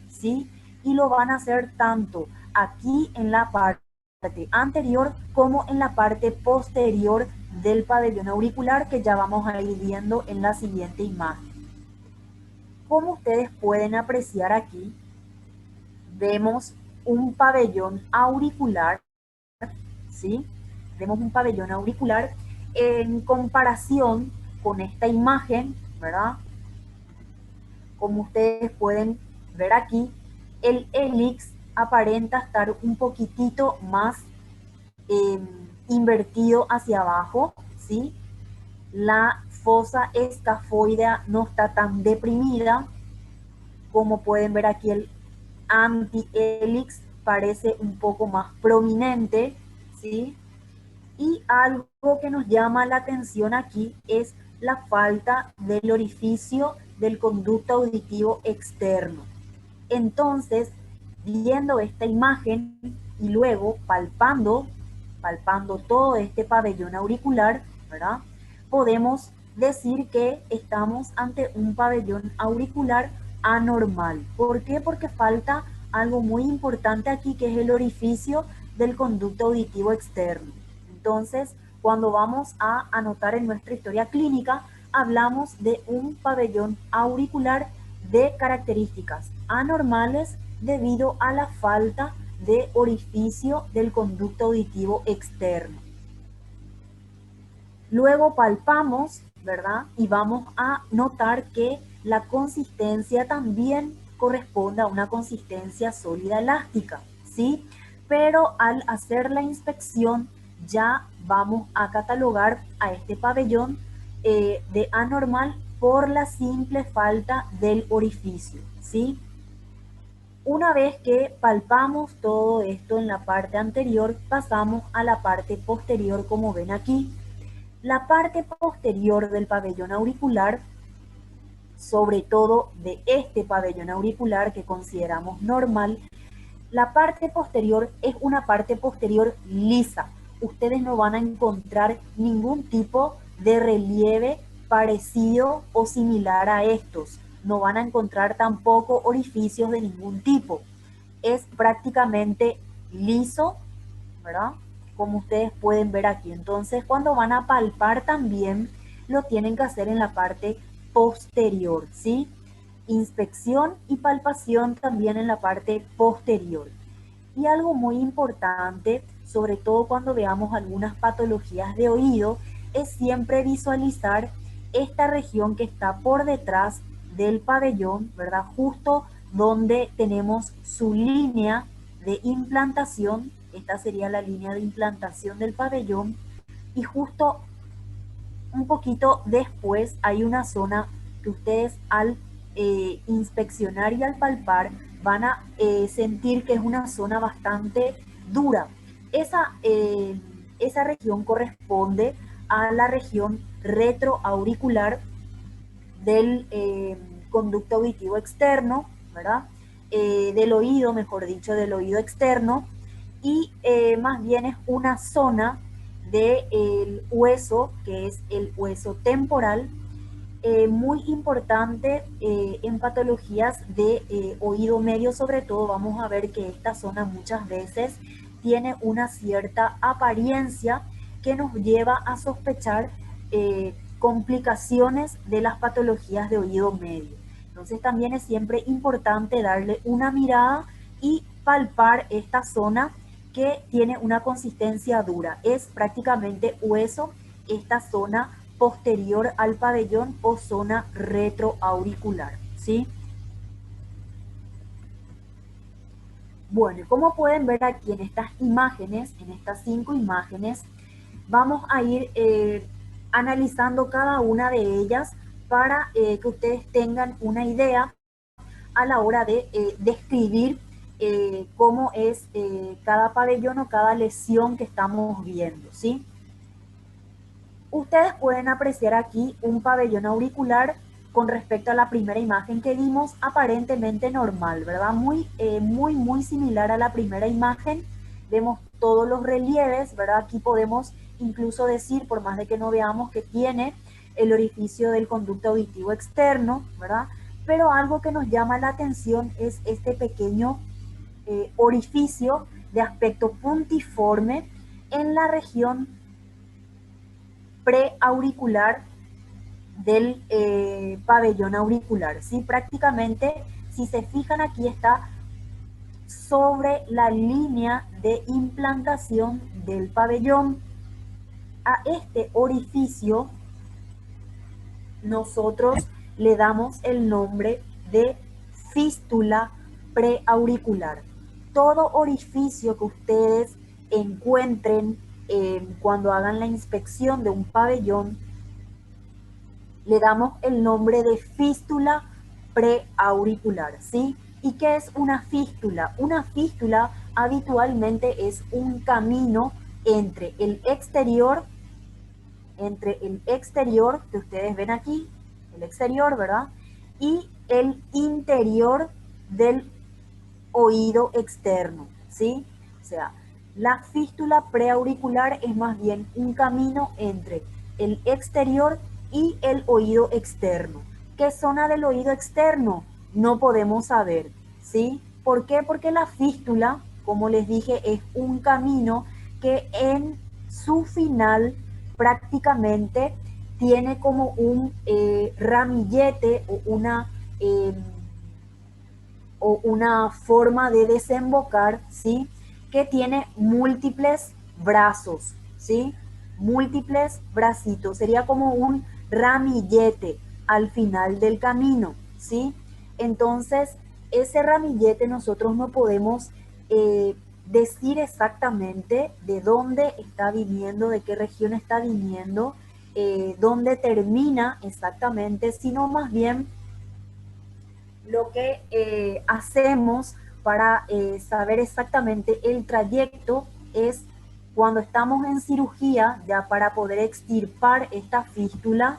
¿sí? Y lo van a hacer tanto aquí en la parte anterior como en la parte posterior del pabellón auricular, que ya vamos a ir viendo en la siguiente imagen. Como ustedes pueden apreciar aquí, vemos un pabellón auricular, ¿sí? Vemos un pabellón auricular en comparación con esta imagen, ¿verdad? Como ustedes pueden ver aquí, el hélix aparenta estar un poquitito más eh, invertido hacia abajo, ¿sí? La fosa escafoidea no está tan deprimida. Como pueden ver aquí, el antihélix parece un poco más prominente, ¿sí? Y algo que nos llama la atención aquí es la falta del orificio del conducto auditivo externo. Entonces, viendo esta imagen y luego palpando todo este pabellón auricular, ¿verdad? Podemos decir que estamos ante un pabellón auricular anormal. ¿Por qué? Porque falta algo muy importante aquí, que es el orificio del conducto auditivo externo. Entonces, cuando vamos a anotar en nuestra historia clínica, hablamos de un pabellón auricular de características anormales debido a la falta de orificio del conducto auditivo externo. Luego palpamos, ¿verdad? Y vamos a notar que la consistencia también corresponde a una consistencia sólida elástica, ¿sí? Pero al hacer la inspección ya vamos a catalogar a este pabellón de anormal por la simple falta del orificio, ¿sí? Una vez que palpamos todo esto en la parte anterior, pasamos a la parte posterior, como ven aquí. La parte posterior del pabellón auricular, sobre todo de este pabellón auricular que consideramos normal, la parte posterior es una parte posterior lisa. Ustedes no van a encontrar ningún tipo de relieve parecido o similar a estos. No van a encontrar tampoco orificios de ningún tipo. Es prácticamente liso, ¿verdad? Como ustedes pueden ver aquí. Entonces, cuando van a palpar también, lo tienen que hacer en la parte posterior, ¿sí? Inspección y palpación también en la parte posterior. Y algo muy importante, sobre todo cuando veamos algunas patologías de oído, es siempre visualizar esta región que está por detrás del pabellón, ¿verdad? Justo donde tenemos su línea de implantación. Esta sería la línea de implantación del pabellón. Y justo un poquito después hay una zona que ustedes al inspeccionar y al palpar van a sentir que es una zona bastante dura. Esa región corresponde a la región retroauricular del conducto auditivo externo, ¿verdad? Del oído, mejor dicho, del oído externo, y más bien es una zona del hueso, que es el hueso temporal, muy importante en patologías de oído medio. Sobre todo vamos a ver que esta zona muchas veces tiene una cierta apariencia que nos lleva a sospechar complicaciones de las patologías de oído medio. Entonces también es siempre importante darle una mirada y palpar esta zona que tiene una consistencia dura. Es prácticamente hueso esta zona posterior al pabellón o zona retroauricular, ¿sí? Bueno, y como pueden ver aquí en estas imágenes, en estas 5 imágenes, vamos a ir analizando cada una de ellas para que ustedes tengan una idea a la hora de describir cómo es cada pabellón o cada lesión que estamos viendo, ¿sí? Ustedes pueden apreciar aquí un pabellón auricular con respecto a la primera imagen que vimos, aparentemente normal, ¿verdad? Muy similar a la primera imagen. Vemos todos los relieves, ¿verdad? Aquí podemos incluso decir, por más de que no veamos, que tiene el orificio del conducto auditivo externo, ¿verdad? pero algo que nos llama la atención es este pequeño orificio de aspecto puntiforme en la región preauricular del pabellón auricular, ¿sí? Prácticamente, si se fijan aquí, está sobre la línea de implantación del pabellón. A este orificio nosotros le damos el nombre de fístula preauricular. Todo orificio que ustedes encuentren cuando hagan la inspección de un pabellón, le damos el nombre de fístula preauricular, ¿sí? ¿Y qué es una fístula? Una fístula habitualmente es un camino entre el exterior que ustedes ven aquí, el exterior, ¿verdad? Y el interior del oído externo, ¿sí? O sea, la fístula preauricular es más bien un camino entre el exterior y el oído externo. ¿Qué zona del oído externo? No podemos saber, ¿sí? ¿Por qué? Porque la fístula, como les dije, es un camino que en su final prácticamente tiene como un ramillete eh, o una forma de desembocar, ¿sí? Que tiene múltiples brazos, ¿sí? Múltiples bracitos. Sería como un ramillete al final del camino, ¿sí? Entonces, ese ramillete nosotros no podemos decir exactamente de dónde está viniendo, de qué región está viniendo, dónde termina exactamente, sino más bien lo que hacemos para saber exactamente el trayecto es cuando estamos en cirugía, ya para poder extirpar esta fístula,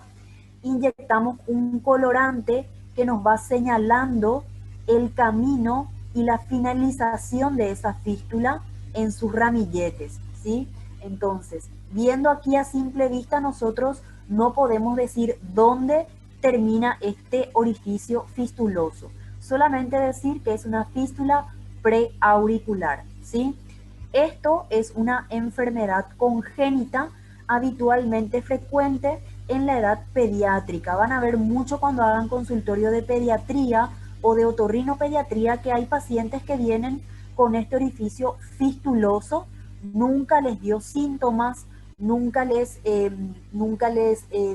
inyectamos un colorante que nos va señalando el camino y la finalización de esa fístula en sus ramilletes, ¿sí? Entonces, viendo aquí a simple vista, nosotros no podemos decir dónde termina este orificio fistuloso. Solamente decir que es una fístula preauricular, ¿sí? Esto es una enfermedad congénita habitualmente frecuente en la edad pediátrica. Van a ver mucho cuando hagan consultorio de pediatría o de otorrinopediatría que hay pacientes que vienen con este orificio fistuloso, nunca les dio síntomas, nunca les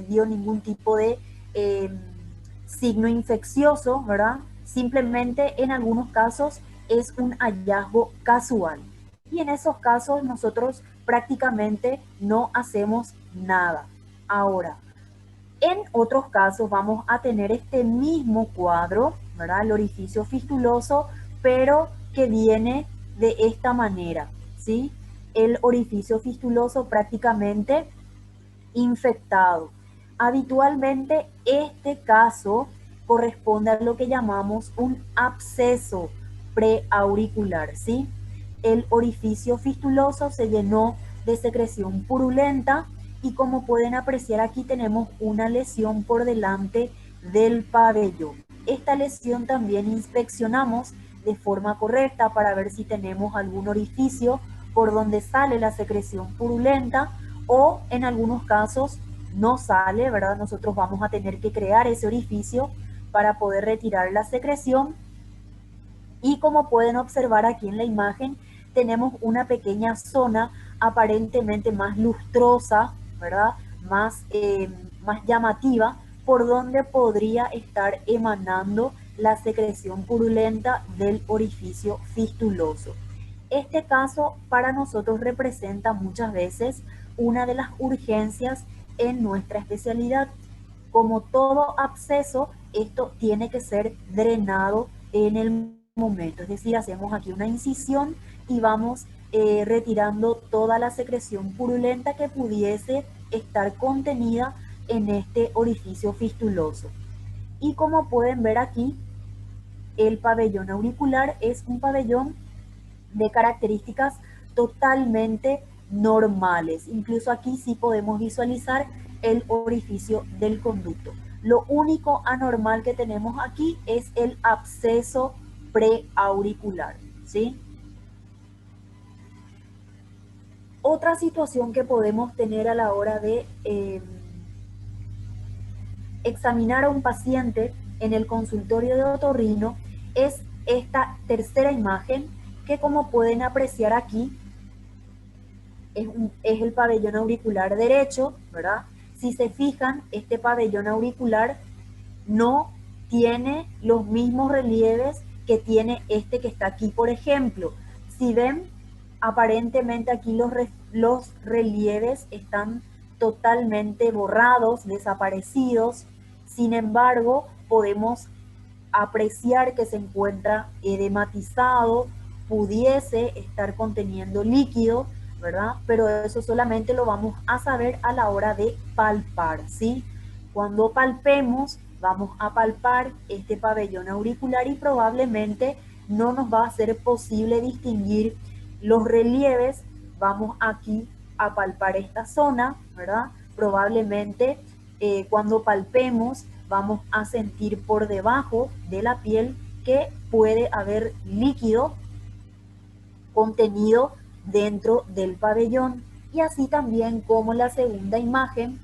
dio ningún tipo de eh, signo infeccioso, ¿verdad? Simplemente en algunos casos es un hallazgo casual. Y en esos casos nosotros prácticamente no hacemos nada. Ahora, en otros casos vamos a tener este mismo cuadro, ¿verdad? El orificio fistuloso, pero que viene de esta manera, ¿sí? El orificio fistuloso prácticamente infectado. Habitualmente este caso corresponde a lo que llamamos un absceso preauricular, ¿sí? El orificio fistuloso se llenó de secreción purulenta y como pueden apreciar aquí tenemos una lesión por delante del pabellón. Esta lesión también inspeccionamos de forma correcta para ver si tenemos algún orificio por donde sale la secreción purulenta o en algunos casos no sale, ¿verdad? Nosotros vamos a tener que crear ese orificio para poder retirar la secreción y como pueden observar aquí en la imagen, tenemos una pequeña zona aparentemente más lustrosa, ¿verdad? Más llamativa, por donde podría estar emanando la secreción purulenta del orificio fistuloso. Este caso para nosotros representa muchas veces una de las urgencias en nuestra especialidad. Como todo absceso, esto tiene que ser drenado en el momento, es decir, hacemos aquí una incisión y vamos retirando toda la secreción purulenta que pudiese estar contenida en este orificio fistuloso. Y como pueden ver aquí, el pabellón auricular es un pabellón de características totalmente normales. Incluso aquí sí podemos visualizar el orificio del conducto. Lo único anormal que tenemos aquí es el absceso preauricular, ¿sí? Otra situación que podemos tener a la hora de examinar a un paciente en el consultorio de otorrino es esta tercera imagen que, como pueden apreciar aquí, es el pabellón auricular derecho, ¿verdad? Si se fijan, este pabellón auricular no tiene los mismos relieves que tiene este que está aquí, por ejemplo. Si ven, aparentemente aquí los relieves están totalmente borrados, desaparecidos. Sin embargo, podemos apreciar que se encuentra edematizado, pudiese estar conteniendo líquido, ¿verdad? Pero eso solamente lo vamos a saber a la hora de palpar, ¿sí? Cuando palpemos, vamos a palpar este pabellón auricular y probablemente no nos va a ser posible distinguir los relieves. Vamos aquí a palpar esta zona, ¿verdad? Probablemente cuando palpemos vamos a sentir por debajo de la piel que puede haber líquido contenido dentro del pabellón. Y así también como la segunda imagen,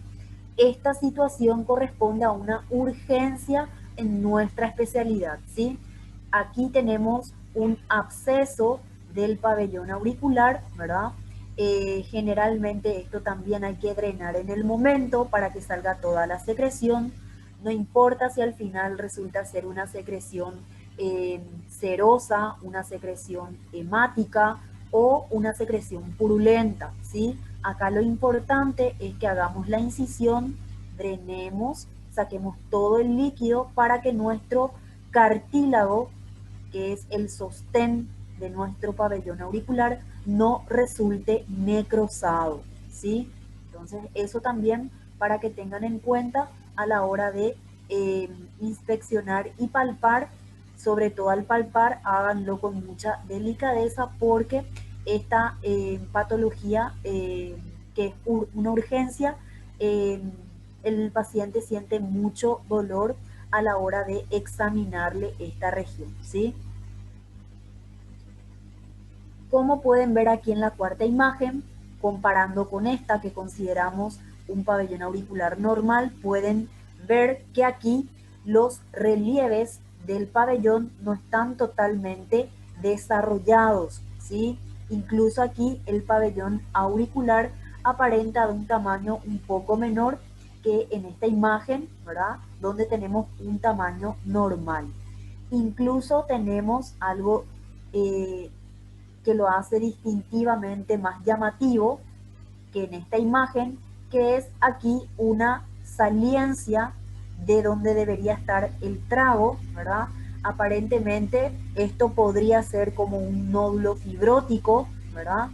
esta situación corresponde a una urgencia en nuestra especialidad, ¿sí? Aquí tenemos un absceso del pabellón auricular, ¿verdad? Generalmente esto también hay que drenar en el momento para que salga toda la secreción. No importa si al final resulta ser una secreción serosa, una secreción hemática o una secreción purulenta, ¿sí? Acá lo importante es que hagamos la incisión, drenemos, saquemos todo el líquido para que nuestro cartílago, que es el sostén de nuestro pabellón auricular, no resulte necrosado, ¿sí? Entonces, eso también para que tengan en cuenta a la hora de inspeccionar y palpar. Sobre todo al palpar, háganlo con mucha delicadeza porque esta patología, que es una urgencia, eh, el paciente siente mucho dolor a la hora de examinarle esta región, ¿sí? Como pueden ver aquí en la cuarta imagen, comparando con esta que consideramos un pabellón auricular normal, pueden ver que aquí los relieves del pabellón no están totalmente desarrollados, ¿sí? Incluso aquí el pabellón auricular aparenta de un tamaño un poco menor que en esta imagen, ¿verdad? Donde tenemos un tamaño normal. Incluso tenemos algo que lo hace distintivamente más llamativo que en esta imagen, que es aquí una saliencia de donde debería estar el trago, ¿verdad? Aparentemente esto podría ser como un nódulo fibrótico, ¿verdad?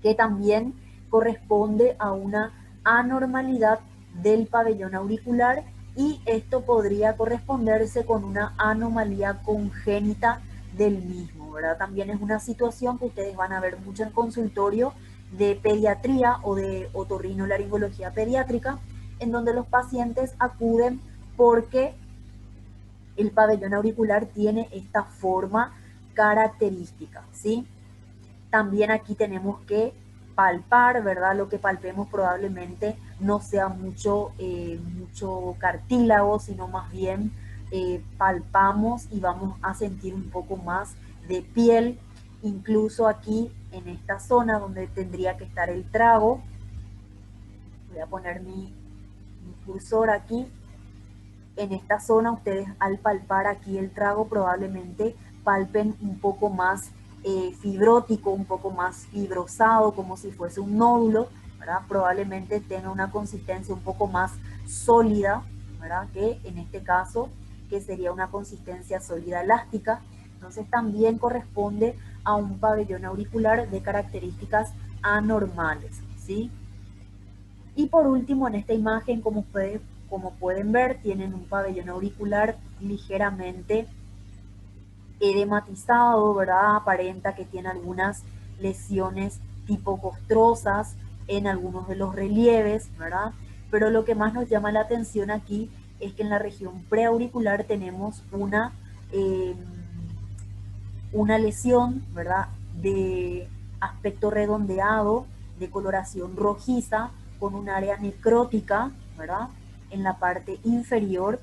Que también corresponde a una anormalidad del pabellón auricular, y esto podría corresponderse con una anomalía congénita del mismo, ¿verdad? También es una situación que ustedes van a ver mucho en consultorio de pediatría o de otorrinolaringología pediátrica, en donde los pacientes acuden porque el pabellón auricular tiene esta forma característica, ¿sí? También aquí tenemos que palpar, ¿verdad? Lo que palpemos probablemente no sea mucho cartílago, sino más bien palpamos y vamos a sentir un poco más de piel, incluso aquí en esta zona donde tendría que estar el trago. Voy a poner mi cursor aquí. En esta zona ustedes al palpar aquí el trago probablemente palpen un poco más fibrótico, un poco más fibrosado, como si fuese un nódulo, ¿verdad? Probablemente tenga una consistencia un poco más sólida, ¿verdad? Que en este caso, que sería una consistencia sólida elástica. Entonces también corresponde a un pabellón auricular de características anormales, ¿sí? Y por último, en esta imagen, como pueden ver, tienen un pabellón auricular ligeramente edematizado, ¿verdad? Aparenta que tiene algunas lesiones tipo costrosas en algunos de los relieves, ¿verdad? Pero lo que más nos llama la atención aquí es que en la región preauricular tenemos una lesión, ¿verdad?, de aspecto redondeado, de coloración rojiza, con un área necrótica, ¿verdad?, en la parte inferior.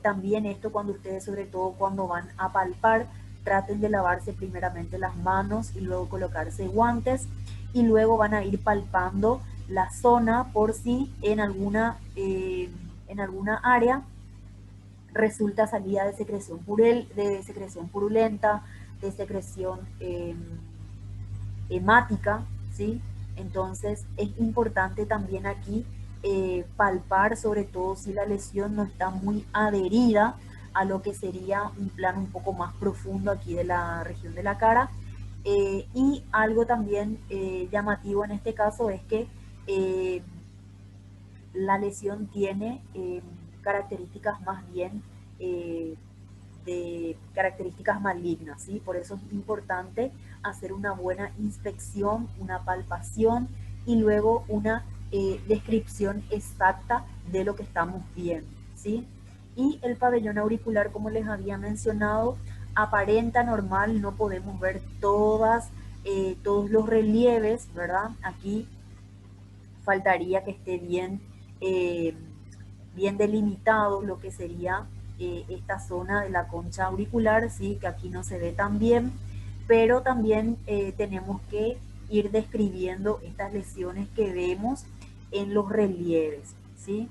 También esto cuando ustedes, sobre todo cuando van a palpar, traten de lavarse primeramente las manos y luego colocarse guantes, y luego van a ir palpando la zona por si en alguna área resulta salida de secreción purulenta, de secreción hemática, ¿sí? Entonces es importante también aquí palpar, sobre todo si la lesión no está muy adherida a lo que sería un plano un poco más profundo aquí de la región de la cara. Y algo también llamativo en este caso es que la lesión tiene características más bien de características malignas, ¿sí? Por eso es importante hacer una buena inspección, una palpación y luego una descripción exacta de lo que estamos viendo, ¿sí? Y el pabellón auricular, como les había mencionado, aparenta normal, no podemos ver todos los relieves, ¿verdad? Aquí faltaría que esté eh, bien delimitado lo que sería esta zona de la concha auricular, ¿sí? Que aquí no se ve tan bien, pero también tenemos que ir describiendo estas lesiones que vemos en los relieves, ¿sí?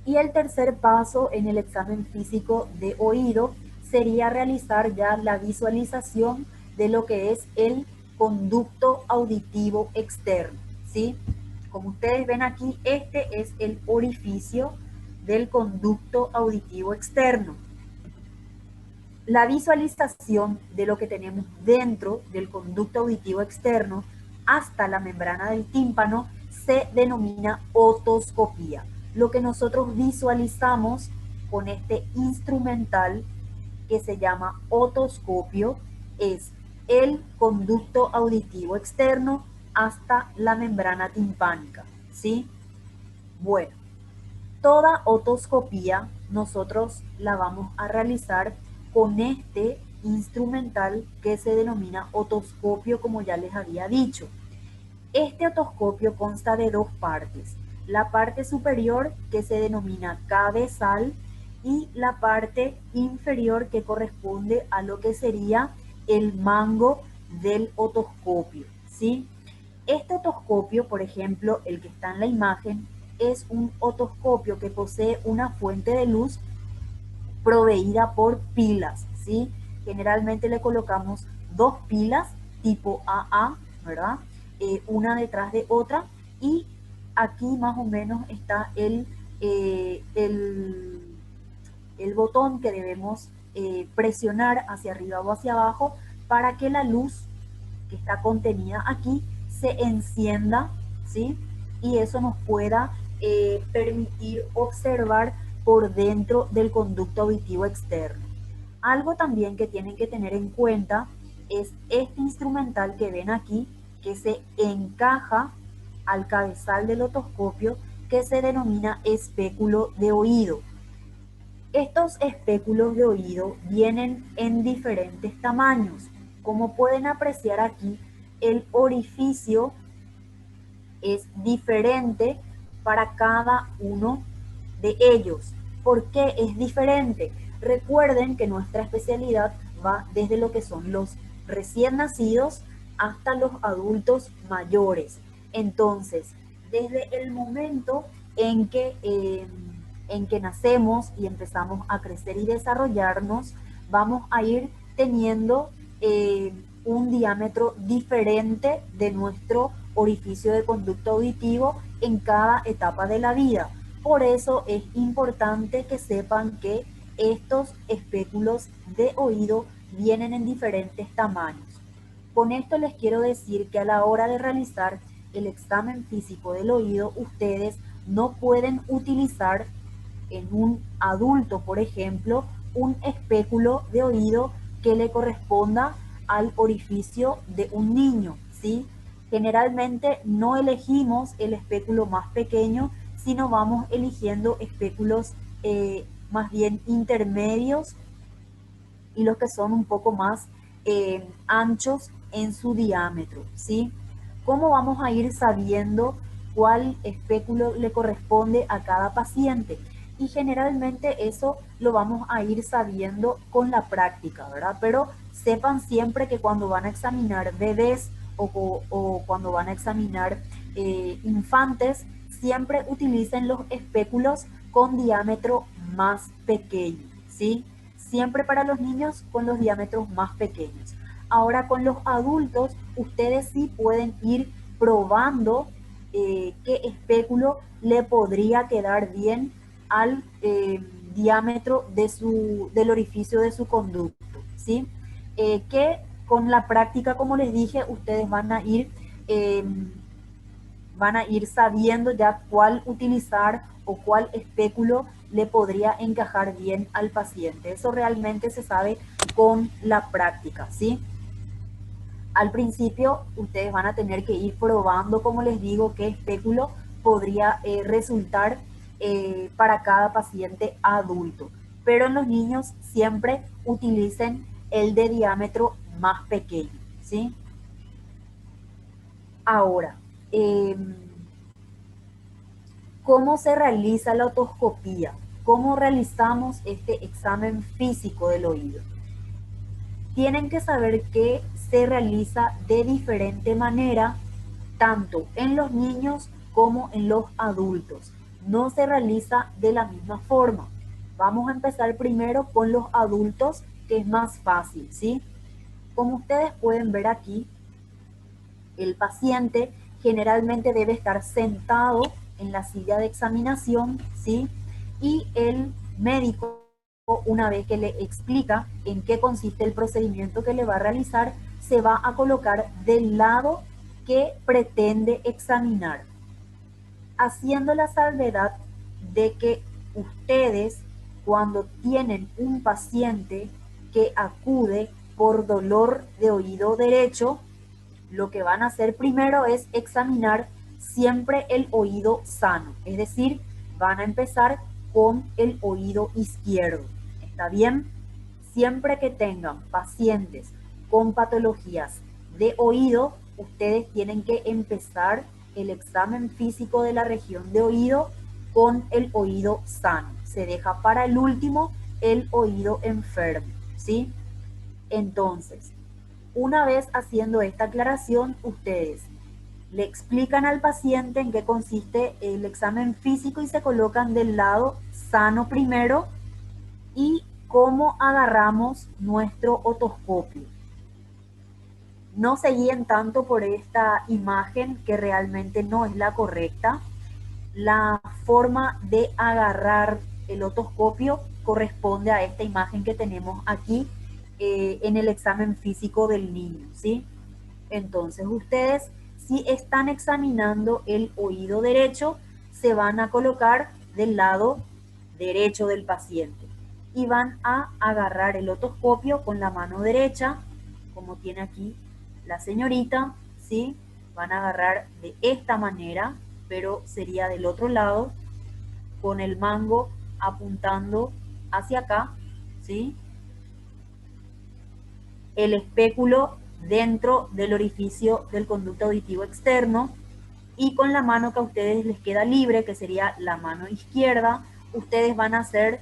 Y el tercer paso en el examen físico de oído sería realizar ya la visualización de lo que es el conducto auditivo externo, ¿sí? Como ustedes ven aquí, este es el orificio del conducto auditivo externo. La visualización de lo que tenemos dentro del conducto auditivo externo hasta la membrana del tímpano se denomina otoscopía. Lo que nosotros visualizamos con este instrumental que se llama otoscopio es el conducto auditivo externo hasta la membrana timpánica, ¿sí? Bueno, toda otoscopía nosotros la vamos a realizar con este instrumental que se denomina otoscopio, como ya les había dicho. Este otoscopio consta de dos partes: la parte superior, que se denomina cabezal, y la parte inferior, que corresponde a lo que sería el mango del otoscopio, ¿sí? Este otoscopio, por ejemplo, el que está en la imagen, es un otoscopio que posee una fuente de luz proveída por pilas, ¿sí? Generalmente le colocamos dos pilas tipo AA, ¿verdad? Una detrás de otra, y aquí más o menos está el botón que debemos presionar hacia arriba o hacia abajo para que la luz que está contenida aquí se encienda, ¿sí? Y eso nos pueda permitir observar por dentro del conducto auditivo externo. Algo también que tienen que tener en cuenta es este instrumental que ven aquí, que se encaja al cabezal del otoscopio, que se denomina espéculo de oído. Estos espéculos de oído vienen en diferentes tamaños. Como pueden apreciar aquí, el orificio es diferente para cada uno de ellos. ¿Por qué es diferente? Recuerden que nuestra especialidad va desde lo que son los recién nacidos hasta los adultos mayores. Entonces, desde el momento en que nacemos y empezamos a crecer y desarrollarnos, vamos a ir teniendo un diámetro diferente de nuestro orificio de conducto auditivo en cada etapa de la vida. Por eso es importante que sepan que estos espéculos de oído vienen en diferentes tamaños. Con esto les quiero decir que a la hora de realizar el examen físico del oído, ustedes no pueden utilizar en un adulto, por ejemplo, un espéculo de oído que le corresponda al orificio de un niño, ¿sí? Generalmente no elegimos el espéculo más pequeño, sino vamos eligiendo espéculos más bien intermedios y los que son un poco más anchos en su diámetro, ¿sí? ¿Cómo vamos a ir sabiendo cuál espéculo le corresponde a cada paciente? Y generalmente eso lo vamos a ir sabiendo con la práctica, ¿verdad? Pero sepan siempre que cuando van a examinar bebés o cuando van a examinar infantes, siempre utilicen los espéculos con diámetro más pequeño, ¿sí? Siempre para los niños con los diámetros más pequeños. Ahora con los adultos, ustedes sí pueden ir probando qué espéculo le podría quedar bien al diámetro del orificio de su conducto, ¿sí? Que con la práctica, como les dije, ustedes van a ir sabiendo ya cuál utilizar o cuál espéculo le podría encajar bien al paciente. Eso realmente se sabe con la práctica, ¿sí? Al principio ustedes van a tener que ir probando, como les digo, qué espéculo podría resultar para cada paciente adulto. Pero en los niños siempre utilicen el de diámetro más pequeño, ¿sí? Ahora, eh, ¿cómo se realiza la otoscopía? ¿Cómo realizamos este examen físico del oído? Tienen que saber que se realiza de diferente manera, tanto en los niños como en los adultos. No se realiza de la misma forma. Vamos a empezar primero con los adultos, que es más fácil, ¿sí? Como ustedes pueden ver aquí, el paciente generalmente debe estar sentado en la silla de examinación, ¿sí? Y el médico, una vez que le explica en qué consiste el procedimiento que le va a realizar, se va a colocar del lado que pretende examinar, haciendo la salvedad de que ustedes, cuando tienen un paciente que acude por dolor de oído derecho, lo que van a hacer primero es examinar siempre el oído sano, es decir, van a empezar con el oído izquierdo. ¿Está bien? Siempre que tengan pacientes con patologías de oído, ustedes tienen que empezar el examen físico de la región de oído con el oído sano. Se deja para el último el oído enfermo, ¿sí? Entonces, una vez haciendo esta aclaración, ustedes le explican al paciente en qué consiste el examen físico y se colocan del lado sano primero y cómo agarramos nuestro otoscopio. No se guíen tanto por esta imagen que realmente no es la correcta. La forma de agarrar el otoscopio corresponde a esta imagen que tenemos aquí en el examen físico del niño, ¿sí? Entonces ustedes, si están examinando el oído derecho, se van a colocar del lado derecho del paciente y van a agarrar el otoscopio con la mano derecha, como tiene aquí la señorita, ¿sí? Van a agarrar de esta manera, pero sería del otro lado, con el mango apuntando hacia acá, ¿sí? El espéculo dentro del orificio del conducto auditivo externo y con la mano que a ustedes les queda libre, que sería la mano izquierda, ustedes van a hacer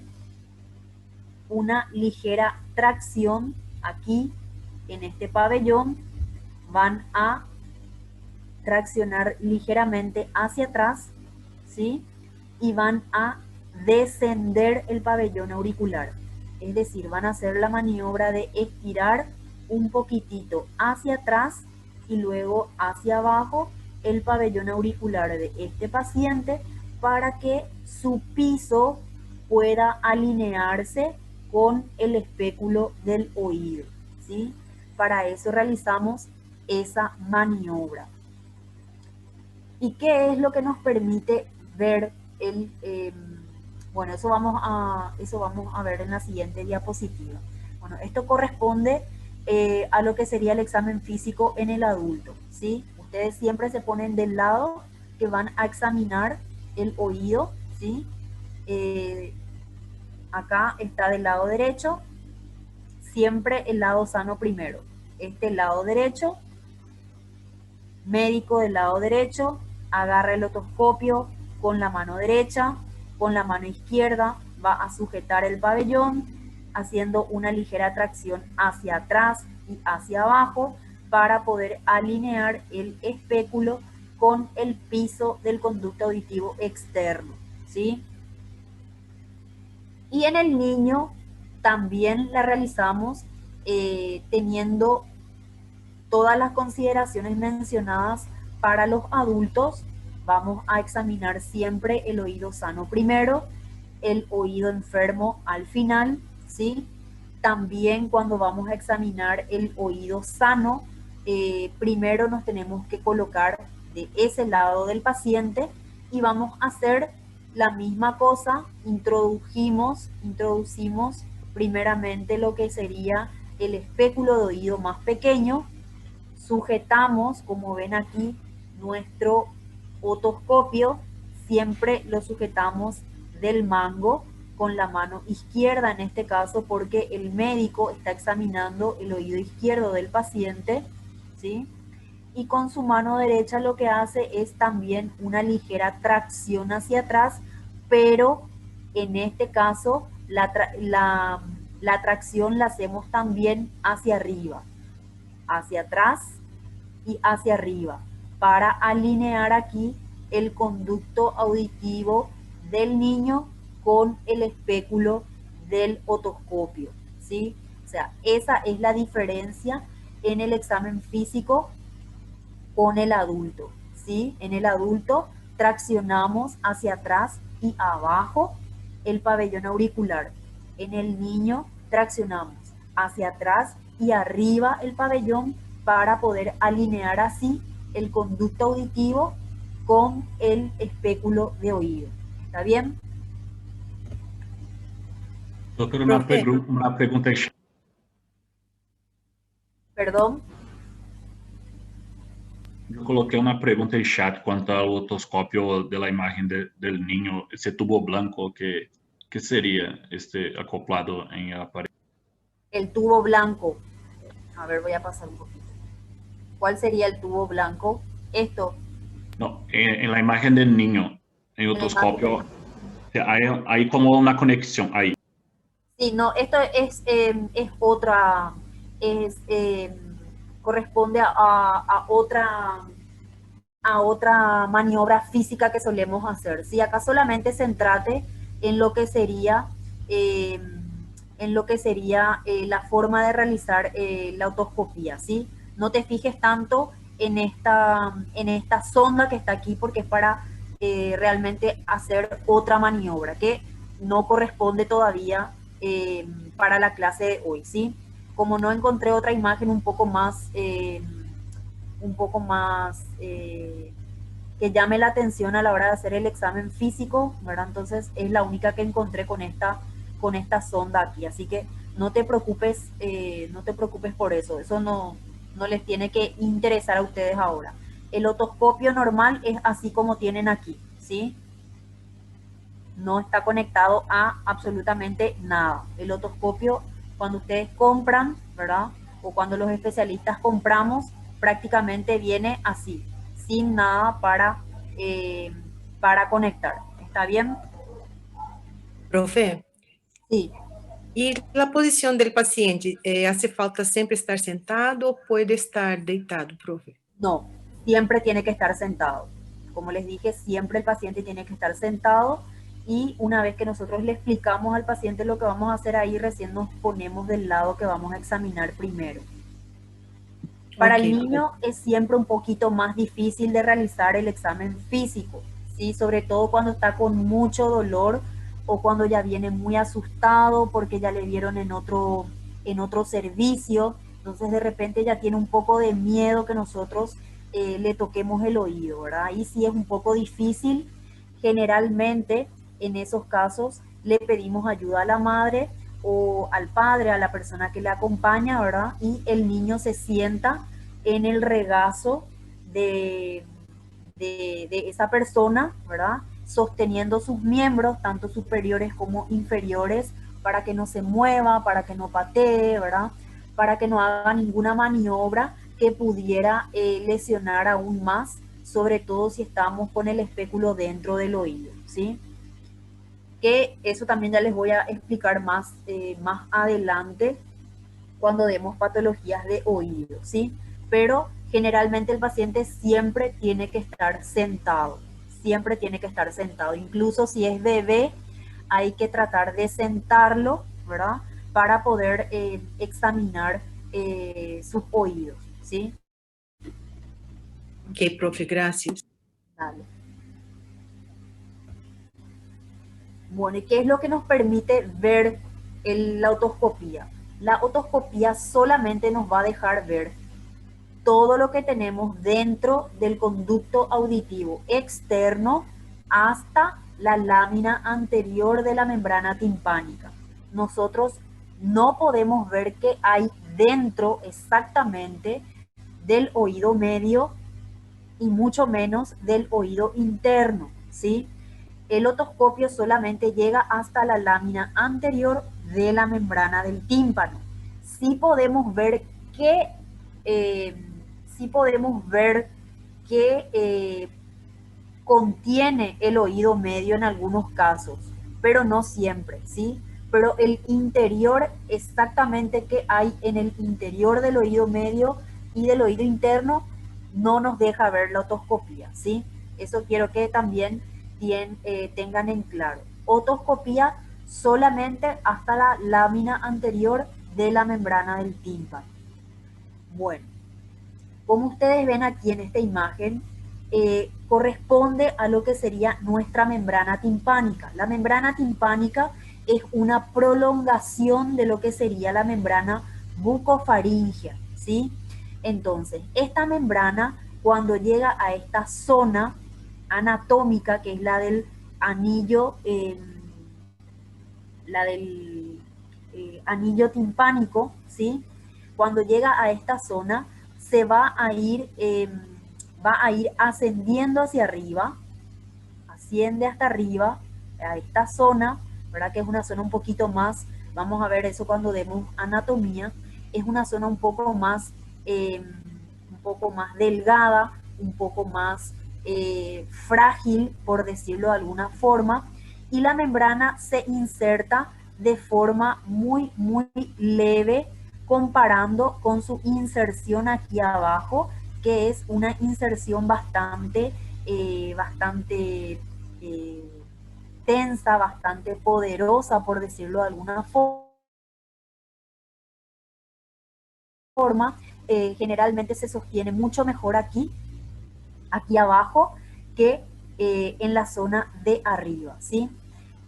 una ligera tracción aquí en este pabellón, van a traccionar ligeramente hacia atrás, ¿sí? Y van a descender el pabellón auricular. Es decir, van a hacer la maniobra de estirar un poquitito hacia atrás y luego hacia abajo el pabellón auricular de este paciente para que su piso pueda alinearse con el espéculo del oído, ¿sí? Para eso realizamos esa maniobra. ¿Y qué es lo que nos permite ver el... bueno, eso vamos a ver en la siguiente diapositiva. Bueno, esto corresponde a lo que sería el examen físico en el adulto, ¿sí? ustedes siempre se ponen del lado que van a examinar el oído, ¿sí? Acá está del lado derecho, siempre el lado sano primero. Este lado derecho, médico del lado derecho, agarra el otoscopio con la mano derecha, con la mano izquierda va a sujetar el pabellón, haciendo una ligera tracción hacia atrás y hacia abajo para poder alinear el espéculo con el piso del conducto auditivo externo, ¿sí? Y en el niño también la realizamos teniendo todas las consideraciones mencionadas para los adultos. Vamos a examinar siempre el oído sano primero, el oído enfermo al final, ¿sí? También cuando vamos a examinar el oído sano, primero nos tenemos que colocar de ese lado del paciente y vamos a hacer la misma cosa, introducimos primeramente lo que sería el espéculo de oído más pequeño, sujetamos, como ven aquí, nuestro otoscopio, siempre lo sujetamos del mango con la mano izquierda en este caso porque el médico está examinando el oído izquierdo del paciente, ¿sí? Y con su mano derecha lo que hace es también una ligera tracción hacia atrás, pero en este caso la tracción la hacemos también hacia arriba, hacia atrás y hacia arriba, para alinear aquí el conducto auditivo del niño con el espéculo del otoscopio, ¿sí? O sea, esa es la diferencia en el examen físico con el adulto, ¿sí? En el adulto traccionamos hacia atrás y abajo el pabellón auricular. En el niño traccionamos hacia atrás y arriba el pabellón para poder alinear así el conducto auditivo con el espéculo de oído. ¿Está bien? Doutora, Profe, uma pergunta aí. Perdón. Eu coloquei uma pergunta em chat quanto ao otoscópio da imagem del niño, esse tubo blanco que seria este acoplado em aparelho. El tubo blanco. A ver, voy a pasar un poquito. ¿Cuál sería el tubo blanco? Esto. Não, em la imagem del niño, em En la imagen. otoscópio, aí como uma conexão aí. Sí, no, esto es otra, es, corresponde a otra maniobra física que solemos hacer. Si acá solamente centrate en lo que sería, eh, la forma de realizar la otoscopía, ¿sí? No te fijes tanto en esta sonda que está aquí porque es para realmente hacer otra maniobra que no corresponde todavía para la clase de hoy, ¿sí? Como no encontré otra imagen un poco más que llame la atención a la hora de hacer el examen físico, ¿verdad? Entonces es la única que encontré con esta sonda aquí, así que no te preocupes por eso no les tiene que interesar a ustedes ahora. El otoscopio normal es así como tienen aquí, ¿sí? No está conectado a absolutamente nada. El otoscopio, cuando ustedes compran, ¿verdad? O cuando los especialistas compramos, prácticamente viene así, sin nada para conectar. ¿Está bien? profe, Sí. e a posição do paciente, hace falta sempre estar sentado ou pode estar deitado, profe? No, siempre tiene que estar sentado. Como les dije, siempre el paciente tiene que estar sentado y una vez que nosotros le explicamos al paciente lo que vamos a hacer ahí, recién nos ponemos del lado que vamos a examinar primero. Para el niño es siempre un poquito más difícil de realizar el examen físico, ¿sí? Sobre todo cuando está con mucho dolor o cuando ya viene muy asustado porque ya le vieron en otro servicio, entonces de repente ya tiene un poco de miedo que nosotros le toquemos el oído, ¿verdad? Ahí sí es un poco difícil. Generalmente en esos casos le pedimos ayuda a la madre o al padre, a la persona que le acompaña, ¿verdad? Y el niño se sienta en el regazo de, de esa persona, ¿verdad? Sosteniendo sus miembros, tanto superiores como inferiores, para que no se mueva, para que no patee, ¿verdad? Para que no haga ninguna maniobra que pudiera lesionar aún más, sobre todo si estamos con el espéculo dentro del oído, ¿sí? Que eso también ya les voy a explicar más, más adelante cuando demos patologías de oído, ¿sí? Pero generalmente el paciente siempre tiene que estar sentado, siempre tiene que estar sentado. Incluso si es bebé, hay que tratar de sentarlo, ¿verdad? Para poder examinar sus oídos, ¿sí? Ok, profe, gracias. Dale. Bueno, ¿y qué es lo que nos permite ver la otoscopía? La otoscopía solamente nos va a dejar ver todo lo que tenemos dentro del conducto auditivo externo hasta la lámina anterior de la membrana timpánica. Nosotros no podemos ver qué hay dentro exactamente del oído medio y mucho menos del oído interno, ¿sí? El otoscopio solamente llega hasta la lámina anterior de la membrana del tímpano. Sí podemos ver que, eh, sí podemos ver que contiene el oído medio en algunos casos, pero no siempre, ¿sí? Pero el interior, exactamente qué hay en el interior del oído medio y del oído interno, no nos deja ver la otoscopía, ¿sí? Eso quiero que también tengan en claro. Otoscopía solamente hasta la lámina anterior de la membrana del tímpano. Bueno, como ustedes ven aquí en esta imagen, corresponde a lo que sería nuestra membrana timpánica. La membrana timpánica es una prolongación de lo que sería la membrana bucofaríngea, ¿sí? Entonces, esta membrana, cuando llega a esta zona anatómica, que es la del anillo, anillo timpánico, ¿sí? Cuando llega a esta zona, se va a ir ascendiendo hacia arriba, asciende hasta arriba, a esta zona, ¿verdad? Que es una zona un poquito más, vamos a ver eso cuando demos anatomía, es una zona un poco más delgada, un poco más frágil, por decirlo de alguna forma, y la membrana se inserta de forma muy, muy leve, comparando con su inserción aquí abajo, que es una inserción bastante, bastante tensa, bastante poderosa, por decirlo de alguna forma. Generalmente se sostiene mucho mejor aquí abajo, que en la zona de arriba, ¿sí?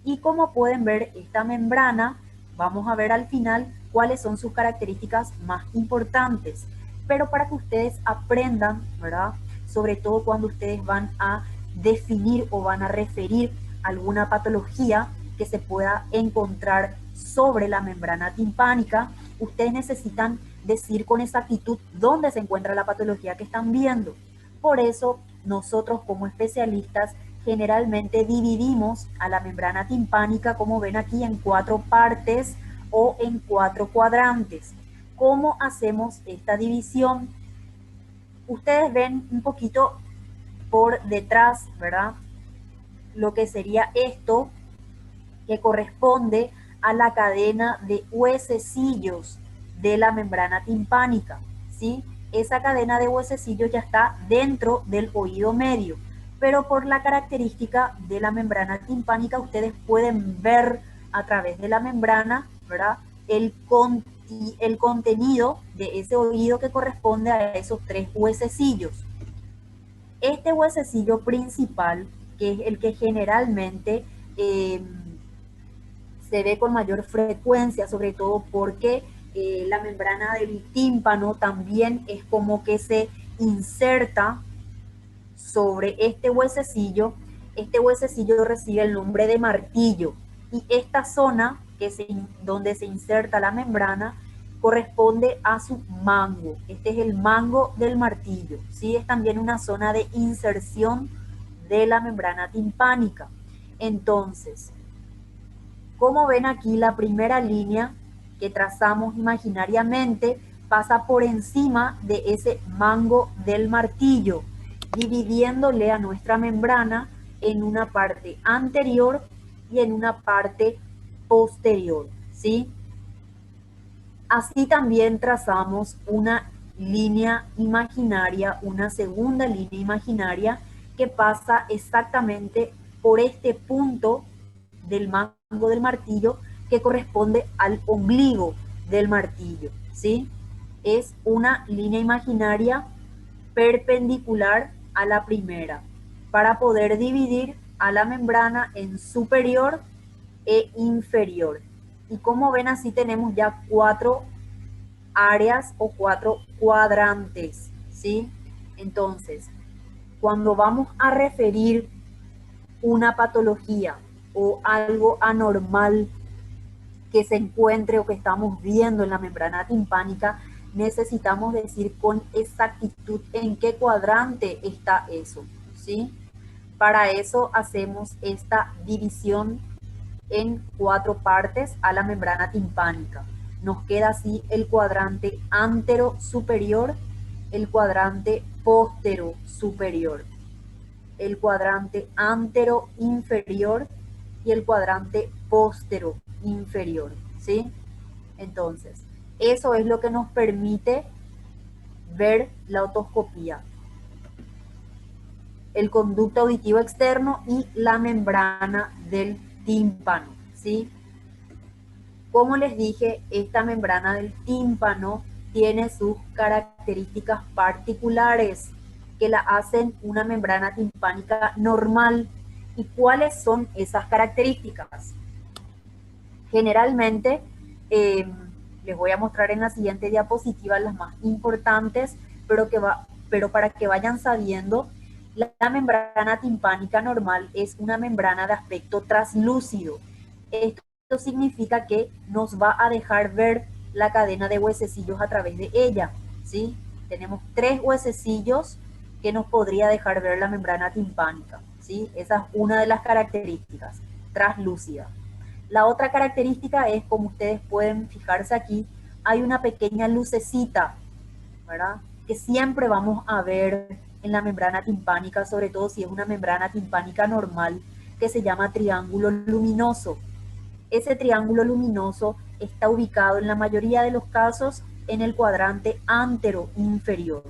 Y como pueden ver, esta membrana, vamos a ver al final cuáles son sus características más importantes. Pero para que ustedes aprendan, ¿verdad? Sobre todo cuando ustedes van a definir o van a referir alguna patología que se pueda encontrar sobre la membrana timpánica, ustedes necesitan decir con exactitud dónde se encuentra la patología que están viendo. Por eso, nosotros como especialistas generalmente dividimos a la membrana timpánica, como ven aquí, en 4 partes o en 4 cuadrantes. ¿Cómo hacemos esta división? Ustedes ven un poquito por detrás, ¿verdad? Lo que sería esto, que corresponde a la cadena de huesecillos de la membrana timpánica, ¿sí? Esa cadena de huesecillos ya está dentro del oído medio, pero por la característica de la membrana timpánica ustedes pueden ver a través de la membrana, ¿verdad? El contenido de ese oído que corresponde a esos 3 huesecillos. Este huesecillo principal, que es el que generalmente se ve con mayor frecuencia, sobre todo porque la membrana del tímpano también es como que se inserta sobre este huesecillo. Este huesecillo recibe el nombre de martillo, y esta zona donde se inserta la membrana corresponde a su mango. Este es el mango del martillo, ¿sí? Es también una zona de inserción de la membrana timpánica. Entonces, como ven aquí, la primera línea que trazamos imaginariamente pasa por encima de ese mango del martillo, dividiéndole a nuestra membrana en una parte anterior y en una parte posterior, ¿sí? Así también trazamos una línea imaginaria, una segunda línea imaginaria que pasa exactamente por este punto del mango del martillo que corresponde al ombligo del martillo, ¿sí? Es una línea imaginaria perpendicular a la primera para poder dividir a la membrana en superior e inferior. Y como ven, así tenemos ya 4 áreas o 4 cuadrantes, ¿sí? Entonces, cuando vamos a referir una patología o algo anormal que se encuentre o que estamos viendo en la membrana timpánica, necesitamos decir con exactitud en qué cuadrante está eso, ¿sí? Para eso hacemos esta división en 4 partes a la membrana timpánica. Nos queda así el cuadrante antero superior, el cuadrante póstero superior, el cuadrante antero inferior y el cuadrante póstero inferior, ¿sí? Entonces, eso es lo que nos permite ver la otoscopía. El conducto auditivo externo y la membrana del tímpano, ¿sí? Como les dije, esta membrana del tímpano tiene sus características particulares que la hacen una membrana timpánica normal. ¿Y cuáles son esas características? Generalmente, les voy a mostrar en la siguiente diapositiva las más importantes, pero para que vayan sabiendo, la membrana timpánica normal es una membrana de aspecto translúcido. Esto significa que nos va a dejar ver la cadena de huesecillos a través de ella, ¿sí? Tenemos 3 huesecillos que nos podría dejar ver la membrana timpánica, ¿sí? Esa es una de las características, translúcida. La otra característica es, como ustedes pueden fijarse aquí, hay una pequeña lucecita, ¿verdad? Que siempre vamos a ver en la membrana timpánica, sobre todo si es una membrana timpánica normal, que se llama triángulo luminoso. Ese triángulo luminoso está ubicado en la mayoría de los casos en el cuadrante antero inferior.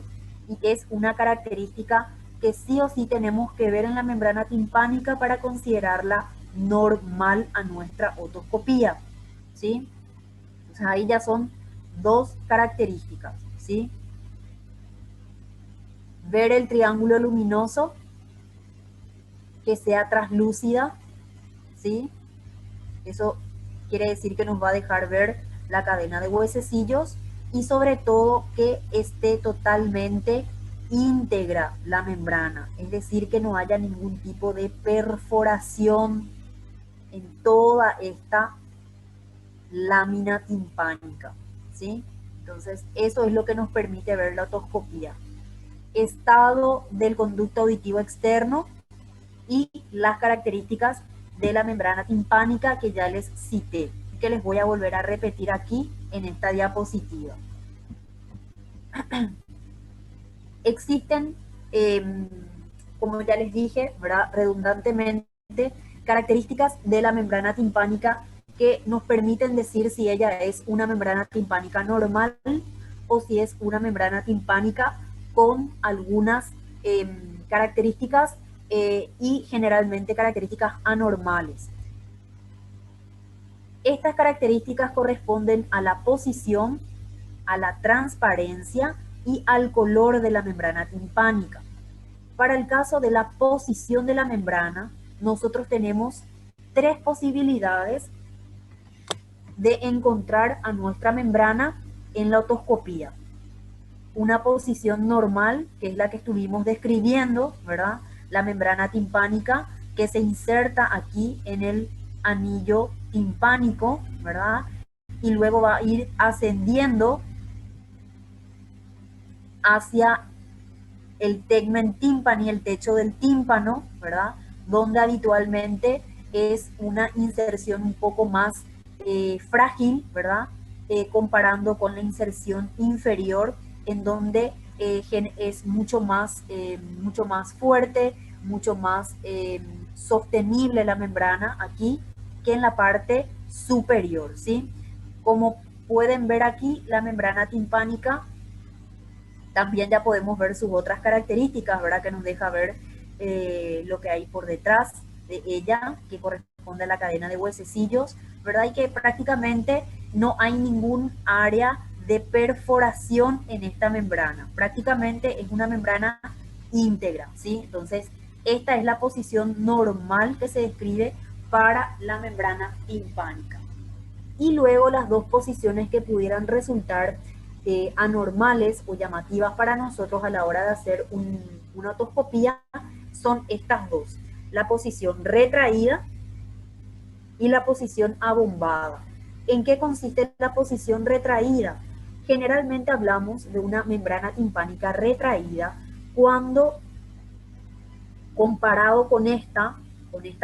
Y es una característica que sí o sí tenemos que ver en la membrana timpánica para considerarla normal a nuestra otoscopía, ¿sí? Entonces ahí ya son 2 características, ¿sí? Ver el triángulo luminoso, que sea translúcida, ¿sí? Eso quiere decir que nos va a dejar ver la cadena de huesecillos y sobre todo que esté totalmente íntegra la membrana, es decir, que no haya ningún tipo de perforación en toda esta lámina timpánica, ¿sí? Entonces, eso es lo que nos permite ver la otoscopía. Estado del conducto auditivo externo y las características de la membrana timpánica que ya les cité y que les voy a volver a repetir aquí en esta diapositiva. Existen, como ya les dije, ¿verdad?, redundantemente, características de la membrana timpánica que nos permiten decir si ella es una membrana timpánica normal o si es una membrana timpánica con algunas características y generalmente características anormales. Estas características corresponden a la posición, a la transparencia y al color de la membrana timpánica. Para el caso de la posición de la membrana, nosotros tenemos 3 posibilidades de encontrar a nuestra membrana en la otoscopía. Una posición normal, que es la que estuvimos describiendo, ¿verdad? La membrana timpánica que se inserta aquí en el anillo timpánico, ¿verdad? y luego va a ir ascendiendo hacia el tegmen timpani, el techo del tímpano, ¿verdad? Donde habitualmente es una inserción un poco más frágil, ¿verdad? Comparando con la inserción inferior, en donde es mucho más fuerte, mucho más sostenible la membrana aquí que en la parte superior, ¿sí? Como pueden ver aquí, la membrana timpánica también ya podemos ver sus otras características, ¿verdad? Que nos deja ver lo que hay por detrás de ella, que corresponde a la cadena de huesecillos, ¿verdad? Y que prácticamente no hay ningún área de perforación en esta membrana. Prácticamente es una membrana íntegra, ¿sí? Entonces, esta es la posición normal que se describe para la membrana timpánica. Y luego las dos posiciones que pudieran resultar anormales o llamativas para nosotros a la hora de hacer una otoscopía son estas dos: la posición retraída y la posición abombada. ¿En qué consiste la posición retraída? Generalmente hablamos de una membrana timpánica retraída cuando, comparado con esta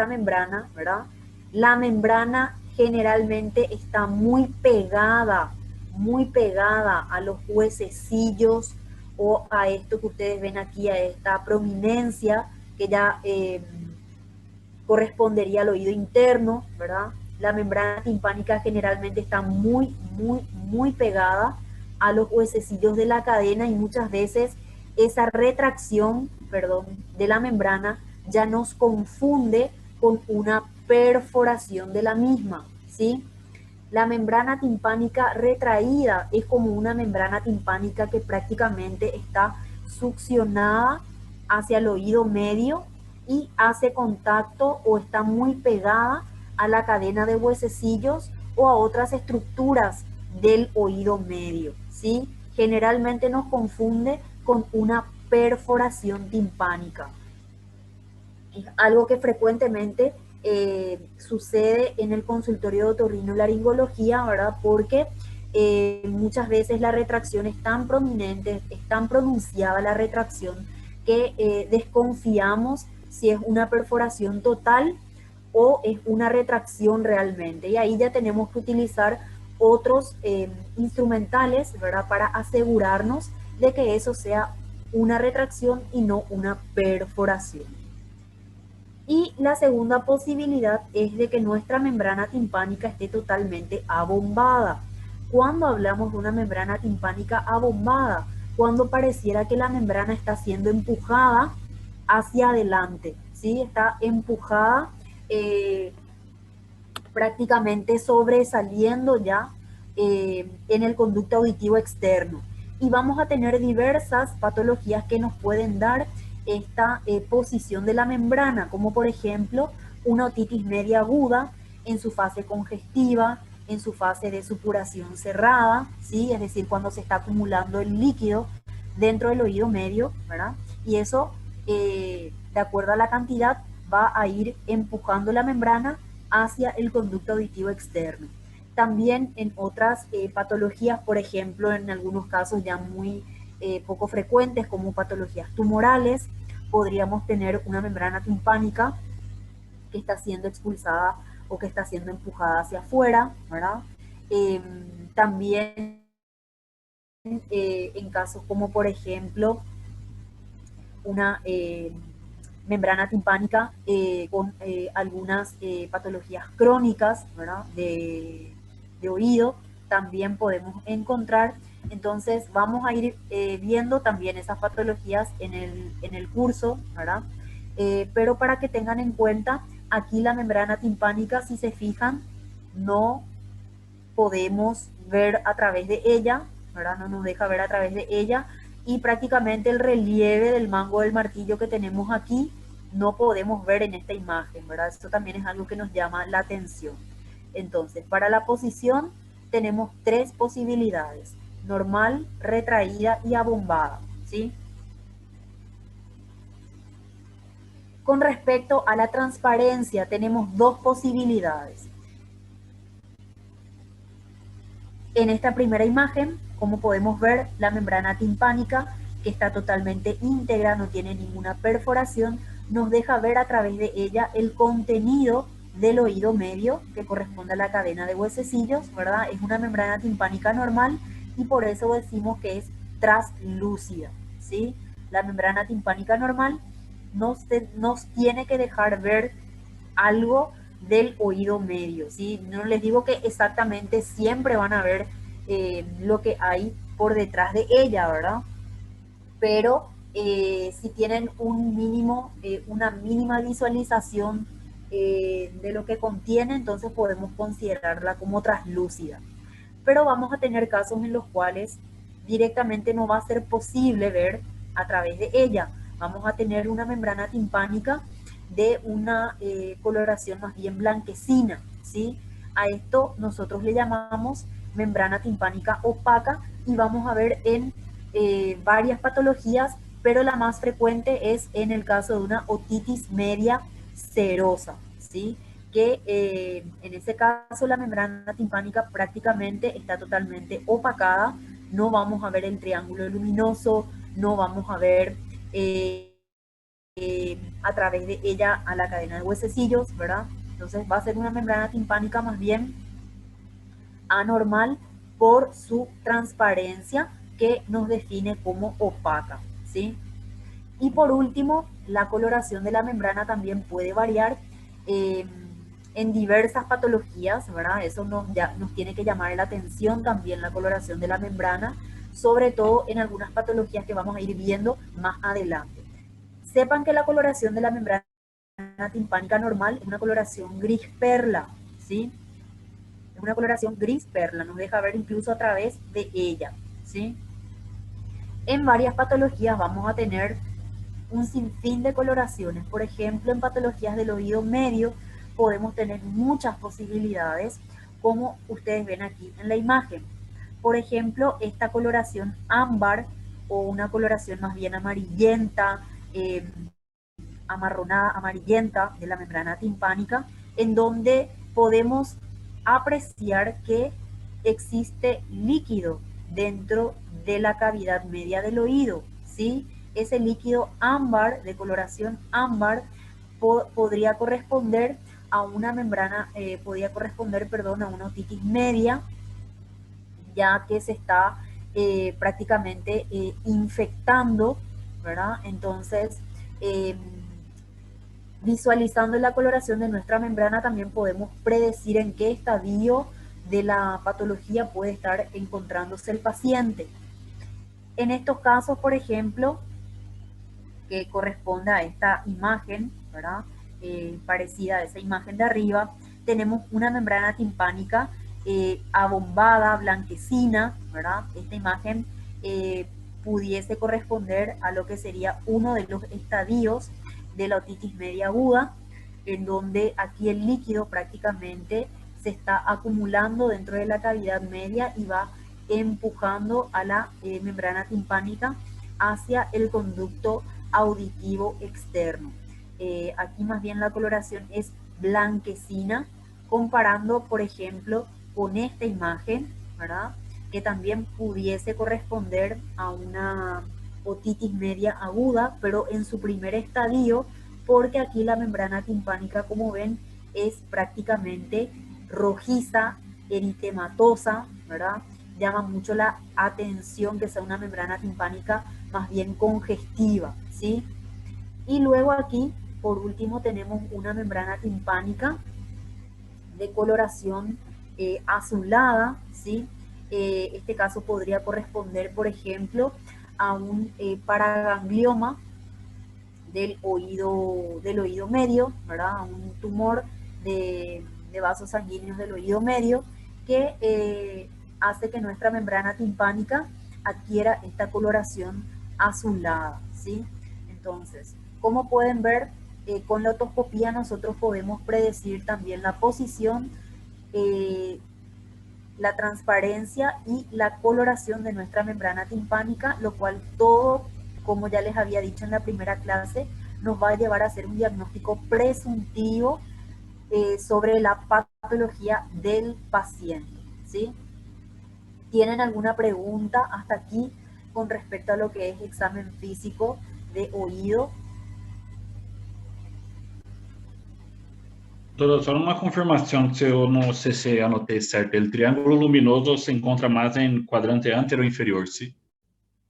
membrana, ¿verdad? La membrana generalmente está muy pegada a los huesecillos o a esto que ustedes ven aquí, a esta prominencia que ya correspondería al oído interno, ¿verdad? La membrana timpánica generalmente está muy pegada a los huesecillos de la cadena, y muchas veces esa retracción, de la membrana ya nos confunde con una perforación de la misma, ¿sí? La membrana timpánica retraída es como una membrana timpánica que prácticamente está succionada hacia el oído medio y hace contacto o está muy pegada a la cadena de huesecillos o a otras estructuras del oído medio, ¿sí? Generalmente nos confunde con una perforación timpánica. Es algo que frecuentemente sucede en el consultorio de otorrinolaringología, ¿verdad? Porque muchas veces la retracción es tan prominente, es tan pronunciada la retracción, que desconfiamos si es una perforación total o es una retracción realmente. Y ahí ya tenemos que utilizar otros instrumentales, ¿verdad? Para asegurarnos de que eso sea una retracción y no una perforación. Y la segunda posibilidad es de que nuestra membrana timpánica esté totalmente abombada. Cuando hablamos de una membrana timpánica abombada, cuando pareciera que la membrana está siendo empujada hacia adelante, ¿sí? Está empujada prácticamente sobresaliendo ya en el conducto auditivo externo. Y vamos a tener diversas patologías que nos pueden dar esta posición de la membrana, como por ejemplo una otitis media aguda en su fase congestiva, en su fase de supuración cerrada, ¿sí? Es decir, cuando se está acumulando el líquido dentro del oído medio, ¿verdad? Y eso, de acuerdo a la cantidad, va a ir empujando la membrana hacia el conducto auditivo externo. También en otras patologías, por ejemplo, en algunos casos ya muy poco frecuentes, como patologías tumorales, podríamos tener una membrana timpánica que está siendo expulsada o que está siendo empujada hacia afuera, ¿verdad? También en casos como, por ejemplo, una membrana timpánica con algunas patologías crónicas, ¿verdad? De oído, también podemos encontrar. Entonces vamos a ir viendo también esas patologías en el curso, ¿verdad? Pero para que tengan en cuenta, aquí la membrana timpánica, si se fijan, no podemos ver a través de ella, ¿verdad? No nos deja ver a través de ella, y prácticamente el relieve del mango del martillo que tenemos aquí no podemos ver en esta imagen, ¿verdad? Esto también es algo que nos llama la atención. Entonces, para la posición tenemos tres posibilidades: normal, retraída y abombada, ¿sí? Con respecto a la transparencia, tenemos dos posibilidades. En esta primera imagen, como podemos ver, la membrana timpánica, que está totalmente íntegra, no tiene ninguna perforación, nos deja ver a través de ella el contenido del oído medio, que corresponde a la cadena de huesecillos, ¿verdad? Es una membrana timpánica normal y por eso decimos que es traslúcida, ¿sí? La membrana timpánica normal nos tiene que dejar ver algo del oído medio, ¿sí? No les digo que exactamente siempre van a ver lo que hay por detrás de ella, ¿verdad? Pero si tienen un mínimo, una mínima visualización de lo que contiene, entonces podemos considerarla como traslúcida. Pero vamos a tener casos en los cuales directamente no va a ser posible ver a través de ella. Vamos a tener una membrana timpánica de una coloración más bien blanquecina, ¿sí? A esto nosotros le llamamos membrana timpánica opaca y vamos a ver en varias patologías, pero la más frecuente es en el caso de una otitis media serosa, ¿sí? Que en ese caso la membrana timpánica prácticamente está totalmente opacada, no vamos a ver el triángulo luminoso, no vamos a ver a través de ella a la cadena de huesecillos, ¿verdad? Entonces va a ser una membrana timpánica más bien anormal por su transparencia que nos define como opaca, ¿sí? Y por último, la coloración de la membrana también puede variar en diversas patologías, ¿verdad? Eso nos tiene que llamar la atención también la coloración de la membrana, sobre todo en algunas patologías que vamos a ir viendo más adelante. Sepan que la coloración de la membrana timpánica normal es una coloración gris perla, ¿sí? Es una coloración gris perla, nos deja ver incluso a través de ella, ¿sí? En varias patologías vamos a tener un sinfín de coloraciones. Por ejemplo, en patologías del oído medio podemos tener muchas posibilidades, como ustedes ven aquí en la imagen. Por ejemplo, esta coloración ámbar o una coloración más bien amarillenta, amarronada, amarillenta de la membrana timpánica, en donde podemos apreciar que existe líquido dentro de la cavidad media del oído, ¿sí? Ese líquido ámbar, de coloración ámbar, podría corresponder a una membrana, podría corresponder, perdón, a una otitis media, ya que se está prácticamente infectando, ¿verdad? Entonces, visualizando la coloración de nuestra membrana también podemos predecir en qué estadio de la patología puede estar encontrándose el paciente. En estos casos, por ejemplo, que corresponde a esta imagen, ¿verdad? Parecida a esa imagen de arriba, tenemos una membrana timpánica abombada, blanquecina, ¿verdad? Esta imagen pudiese corresponder a lo que sería uno de los estadios de la otitis media aguda, en donde aquí el líquido prácticamente se está acumulando dentro de la cavidad media y va empujando a la membrana timpánica hacia el conducto auditivo externo. Aquí más bien la coloración es blanquecina, comparando, por ejemplo, con esta imagen, ¿verdad? Que también pudiese corresponder a una otitis media aguda, pero en su primer estadio, porque aquí la membrana timpánica, como ven, es prácticamente rojiza, eritematosa, ¿verdad? Llama mucho la atención que sea una membrana timpánica más bien congestiva, ¿sí? Y luego aquí, por último, tenemos una membrana timpánica de coloración azulada, ¿sí? Este caso podría corresponder, por ejemplo, a un paraganglioma del oído medio, ¿verdad? A un tumor de vasos sanguíneos del oído medio que hace que nuestra membrana timpánica adquiera esta coloración azulada, ¿sí? Entonces, como pueden ver, con la otoscopía nosotros podemos predecir también la posición, la transparencia y la coloración de nuestra membrana timpánica, lo cual todo, como ya les había dicho en la primera clase, nos va a llevar a hacer un diagnóstico presuntivo sobre la patología del paciente, ¿sí? ¿Tienen alguna pregunta hasta aquí con respecto a lo que es examen físico de oído? Doutora, só uma confirmação, se eu não sei se anotei certo. O triângulo luminoso se encontra mais em quadrante anterior ou inferior, sim?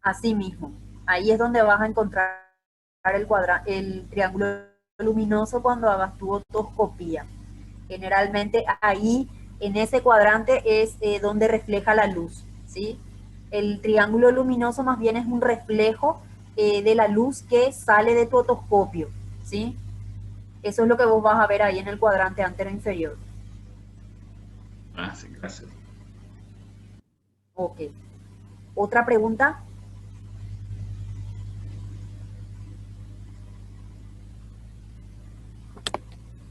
Así mismo, ahí es donde vas a encontrar el triángulo luminoso cuando hagas tu otoscopía. Generalmente ahí, en ese cuadrante, es donde refleja la luz, ¿sí? El triángulo luminoso más bien es un reflejo de la luz que sale de tu otoscopio, ¿sí? Eso es lo que vos vas a ver ahí en el cuadrante anterior inferior. Ah, sim, graças. Ok. ¿Otra pregunta?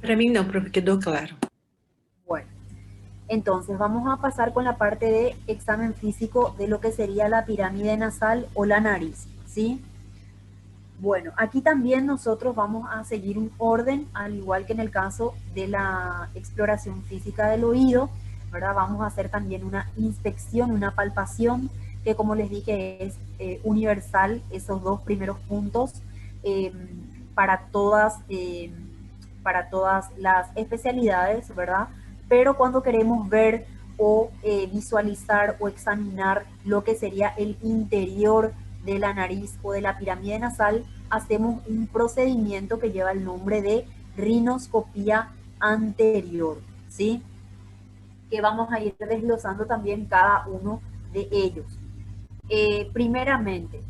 Para mim não, profe, quedou claro. Bueno, entonces vamos a pasar con la parte de examen físico de lo que sería la pirámide nasal o la nariz, ¿sí? Bueno, aquí también nosotros vamos a seguir un orden, al igual que en el caso de la exploración física del oído, ¿verdad? Vamos a hacer también una inspección, una palpación, que como les dije es universal, esos dos primeros puntos, eh, para, para todas las especialidades, ¿verdad? Pero cuando queremos ver o visualizar o examinar lo que sería el interior de la nariz o de la pirámide nasal, hacemos un procedimiento que lleva el nombre de rinoscopía anterior, ¿sí? Que vamos a ir desglosando también cada uno de ellos. Primeramente,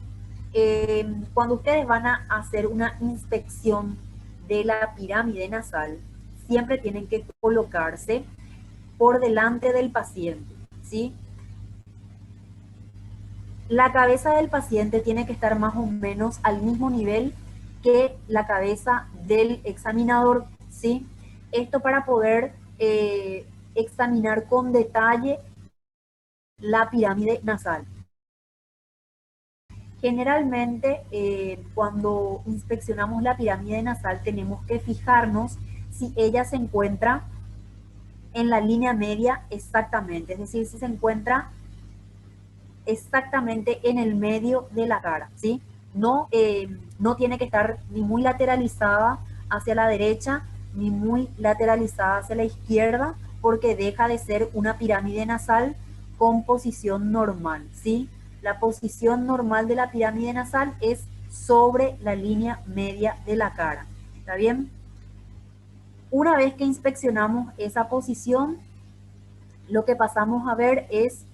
cuando ustedes van a hacer una inspección de la pirámide nasal, siempre tienen que colocarse por delante del paciente, ¿sí? La cabeza del paciente tiene que estar más o menos al mismo nivel que la cabeza del examinador, ¿sí? Esto para poder examinar con detalle la pirámide nasal. Generalmente, cuando inspeccionamos la pirámide nasal, tenemos que fijarnos si ella se encuentra en la línea media exactamente, es decir, si se encuentra exactamente en el medio de la cara, ¿sí? No, no tiene que estar ni muy lateralizada hacia la derecha, ni muy lateralizada hacia la izquierda, porque deja de ser una pirámide nasal con posición normal, ¿sí? La posición normal de la pirámide nasal es sobre la línea media de la cara, ¿está bien? Una vez que inspeccionamos esa posición, lo que pasamos a ver es,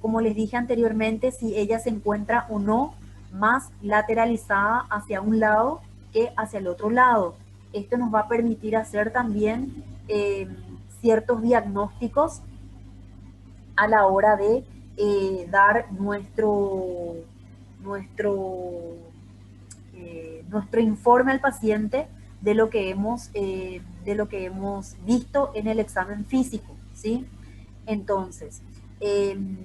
como les dije anteriormente, si ella se encuentra o no más lateralizada hacia un lado que hacia el otro lado. Esto nos va a permitir hacer también ciertos diagnósticos a la hora de dar nuestro informe al paciente de lo que hemos visto en el examen físico, ¿sí? Entonces,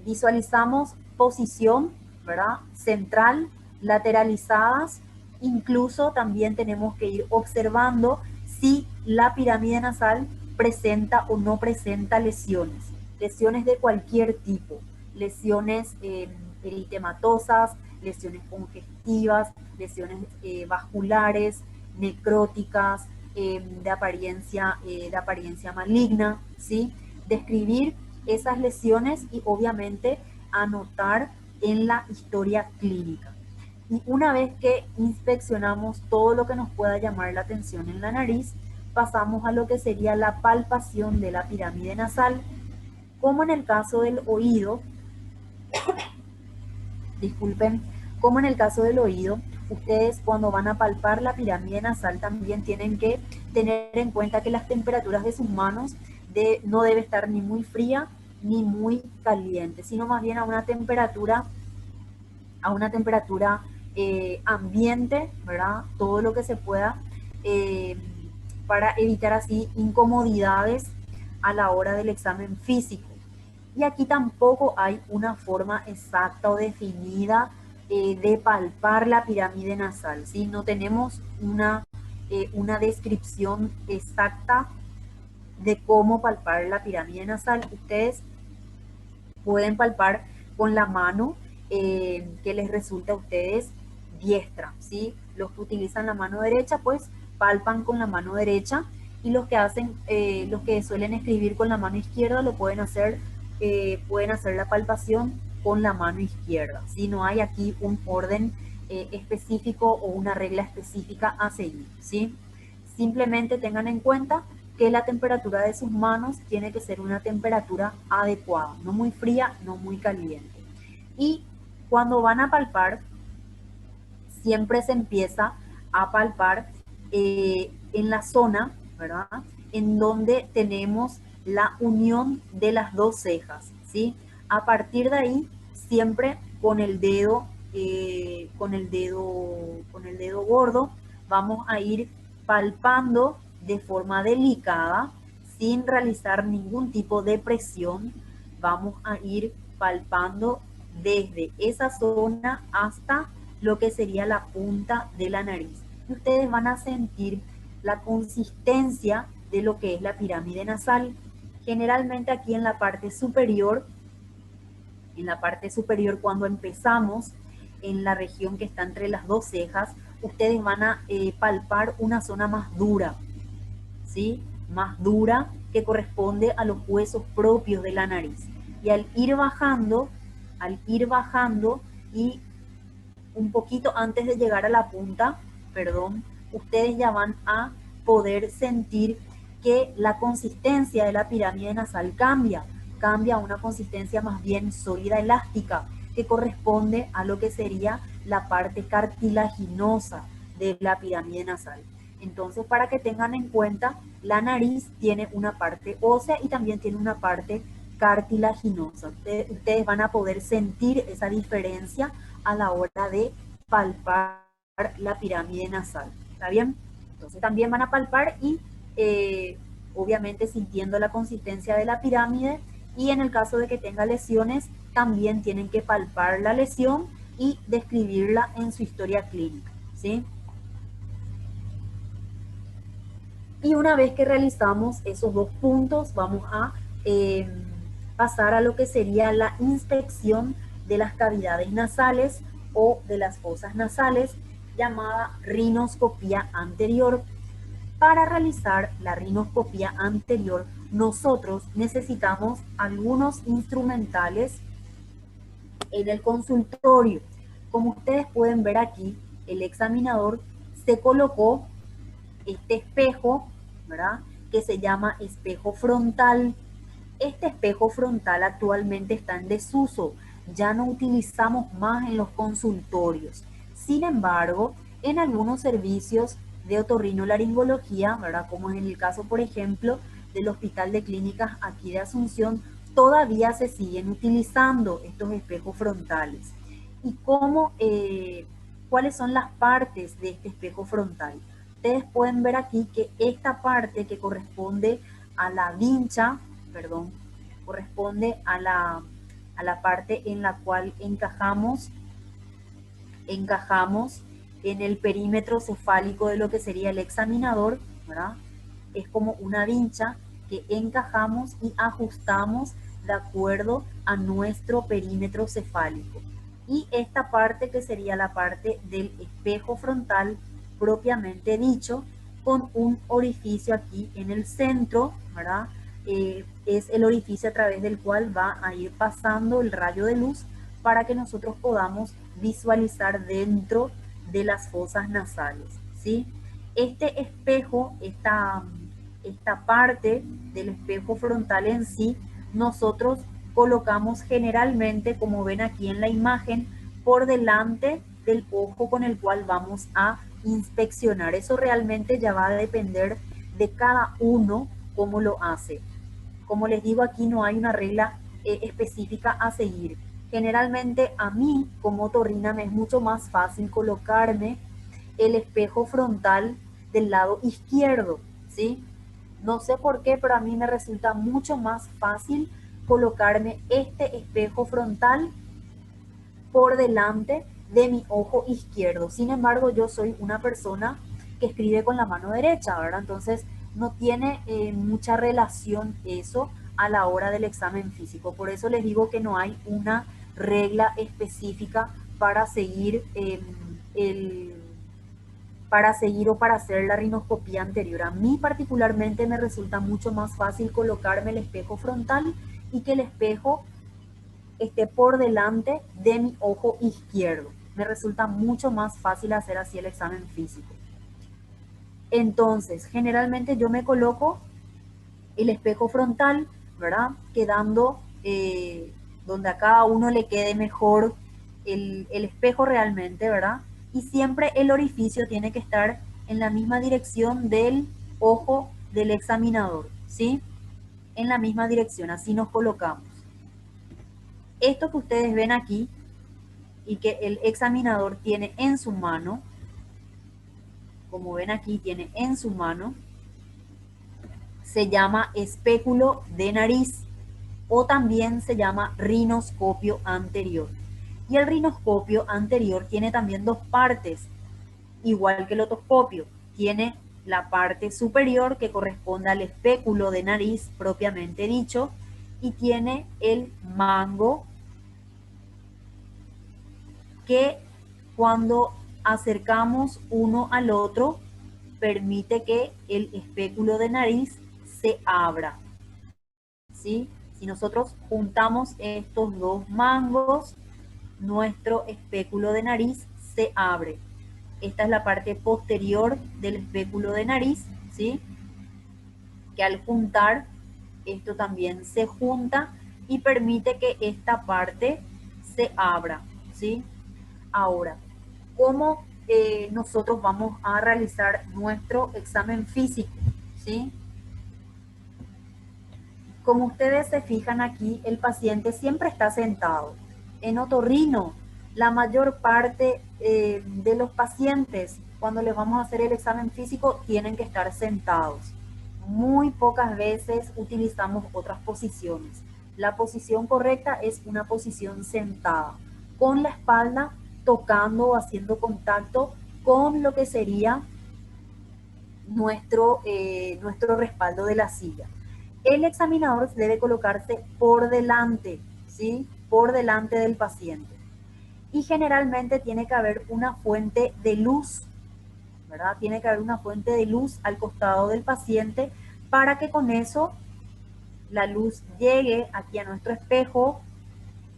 visualizamos posición, ¿verdad? Central, lateralizadas, incluso también tenemos que ir observando si la pirámide nasal presenta o no presenta lesiones, lesiones de cualquier tipo, lesiones eritematosas, lesiones congestivas, lesiones vasculares, necróticas, de apariencia maligna, ¿sí? Describir esas lesiones y obviamente anotar en la historia clínica. Y una vez que inspeccionamos todo lo que nos pueda llamar la atención en la nariz, pasamos a lo que sería la palpación de la pirámide nasal. Como en el caso del oído, disculpen, como en el caso del oído, ustedes cuando van a palpar la pirámide nasal también tienen que tener en cuenta que las temperaturas de sus manos no debe estar ni muy fría ni muy caliente, sino más bien a una temperatura ambiente, ¿verdad? Todo lo que se pueda para evitar así incomodidades a la hora del examen físico. Y aquí tampoco hay una forma exacta o definida de palpar la pirámide nasal, ¿sí? No tenemos una descripción exacta de cómo palpar la pirámide nasal. Ustedes pueden palpar con la mano que les resulta a ustedes diestra, ¿sí? Los que utilizan la mano derecha, pues palpan con la mano derecha, y los que hacen, los que suelen escribir con la mano izquierda, lo pueden hacer la palpación con la mano izquierda, ¿sí? No hay aquí un orden específico o una regla específica a seguir, ¿sí? Simplemente tengan en cuenta que la temperatura de sus manos tiene que ser una temperatura adecuada, no muy fría, no muy caliente. Y cuando van a palpar, siempre se empieza a palpar en la zona, ¿verdad?, en donde tenemos la unión de las dos cejas, ¿sí? A partir de ahí, siempre con el dedo gordo, vamos a ir palpando de forma delicada, sin realizar ningún tipo de presión. Vamos a ir palpando desde esa zona hasta lo que sería la punta de la nariz. Y ustedes van a sentir la consistencia de lo que es la pirámide nasal. Generalmente aquí en la parte superior, cuando empezamos en la región que está entre las dos cejas, ustedes van a palpar una zona más dura, ¿sí? Más dura, que corresponde a los huesos propios de la nariz. Y al ir bajando y un poquito antes de llegar a la punta, ustedes ya van a poder sentir que la consistencia de la pirámide nasal cambia a una consistencia más bien sólida, elástica, que corresponde a lo que sería la parte cartilaginosa de la pirámide nasal. Entonces, para que tengan en cuenta, la nariz tiene una parte ósea y también tiene una parte cartilaginosa. Ustedes van a poder sentir esa diferencia a la hora de palpar la pirámide nasal. ¿Está bien? Entonces también van a palpar y obviamente sintiendo la consistencia de la pirámide, y en el caso de que tenga lesiones, también tienen que palpar la lesión y describirla en su historia clínica, ¿sí? Y una vez que realizamos esos dos puntos, vamos a pasar a lo que sería la inspección de las cavidades nasales o de las fosas nasales, llamada rinoscopía anterior. Para realizar la rinoscopía anterior, nosotros necesitamos algunos instrumentales en el consultorio. Como ustedes pueden ver aquí, el examinador se colocó este espejo, ¿verdad?, que se llama espejo frontal. Este espejo frontal actualmente está en desuso, ya no utilizamos más en los consultorios. Sin embargo, en algunos servicios de otorrinolaringología, ¿verdad?, como es en el caso, por ejemplo, del Hospital de Clínicas aquí de Asunción, todavía se siguen utilizando estos espejos frontales. ¿Y cuáles son las partes de este espejo frontal? Ustedes pueden ver aquí que esta parte que corresponde a la vincha, corresponde a la parte en la cual encajamos en el perímetro cefálico de lo que sería el examinador, ¿verdad? Es como una vincha que encajamos y ajustamos de acuerdo a nuestro perímetro cefálico. Y esta parte, que sería la parte del espejo frontal propiamente dicho, con un orificio aquí en el centro, ¿verdad? Es el orificio a través del cual va a ir pasando el rayo de luz para que nosotros podamos visualizar dentro de las fosas nasales, ¿sí? Este espejo, esta parte del espejo frontal en sí, nosotros colocamos generalmente, como ven aquí en la imagen, por delante del ojo con el cual vamos a inspeccionar. Eso realmente ya va a depender de cada uno cómo lo hace. Como les digo, aquí no hay una regla específica a seguir. Generalmente a mí, como otorrina, me es mucho más fácil colocarme el espejo frontal del lado izquierdo, ¿sí? No sé por qué, pero a mí me resulta mucho más fácil colocarme este espejo frontal por delante de mi ojo izquierdo. Sin embargo, yo soy una persona que escribe con la mano derecha, ¿verdad? Entonces, no tiene mucha relación eso a la hora del examen físico. Por eso les digo que no hay una regla específica para seguir o para hacer la rinoscopía anterior. A mí particularmente me resulta mucho más fácil colocarme el espejo frontal y que el espejo esté por delante de mi ojo izquierdo. Me resulta mucho más fácil hacer así el examen físico. Entonces, generalmente yo me coloco el espejo frontal, ¿verdad? Quedando donde a cada uno le quede mejor el espejo realmente, ¿verdad? Y siempre el orificio tiene que estar en la misma dirección del ojo del examinador, ¿sí? En la misma dirección, así nos colocamos. Esto que ustedes ven aquí y que el examinador tiene en su mano, como ven aquí, tiene en su mano, se llama espéculo de nariz o también se llama rinoscopio anterior. Y el rinoscopio anterior tiene también dos partes, igual que el otoscopio. Tiene la parte superior que corresponde al espéculo de nariz propiamente dicho y tiene el mango que cuando acercamos uno al otro permite que el espéculo de nariz se abra, ¿sí? Si nosotros juntamos estos dos mangos, nuestro espéculo de nariz se abre. Esta es la parte posterior del espéculo de nariz, ¿sí? Que al juntar, esto también se junta y permite que esta parte se abra, ¿sí? Ahora, ¿cómo nosotros vamos a realizar nuestro examen físico? ¿Sí? Como ustedes se fijan aquí, el paciente siempre está sentado. En otorrino, la mayor parte de los pacientes, cuando les vamos a hacer el examen físico, tienen que estar sentados. Muy pocas veces utilizamos otras posiciones. La posición correcta es una posición sentada, con la espalda tocando o haciendo contacto con lo que sería nuestro respaldo de la silla. El examinador debe colocarse por delante, ¿sí? Por delante del paciente. Y generalmente tiene que haber una fuente de luz, ¿verdad? Tiene que haber una fuente de luz al costado del paciente para que con eso la luz llegue aquí a nuestro espejo,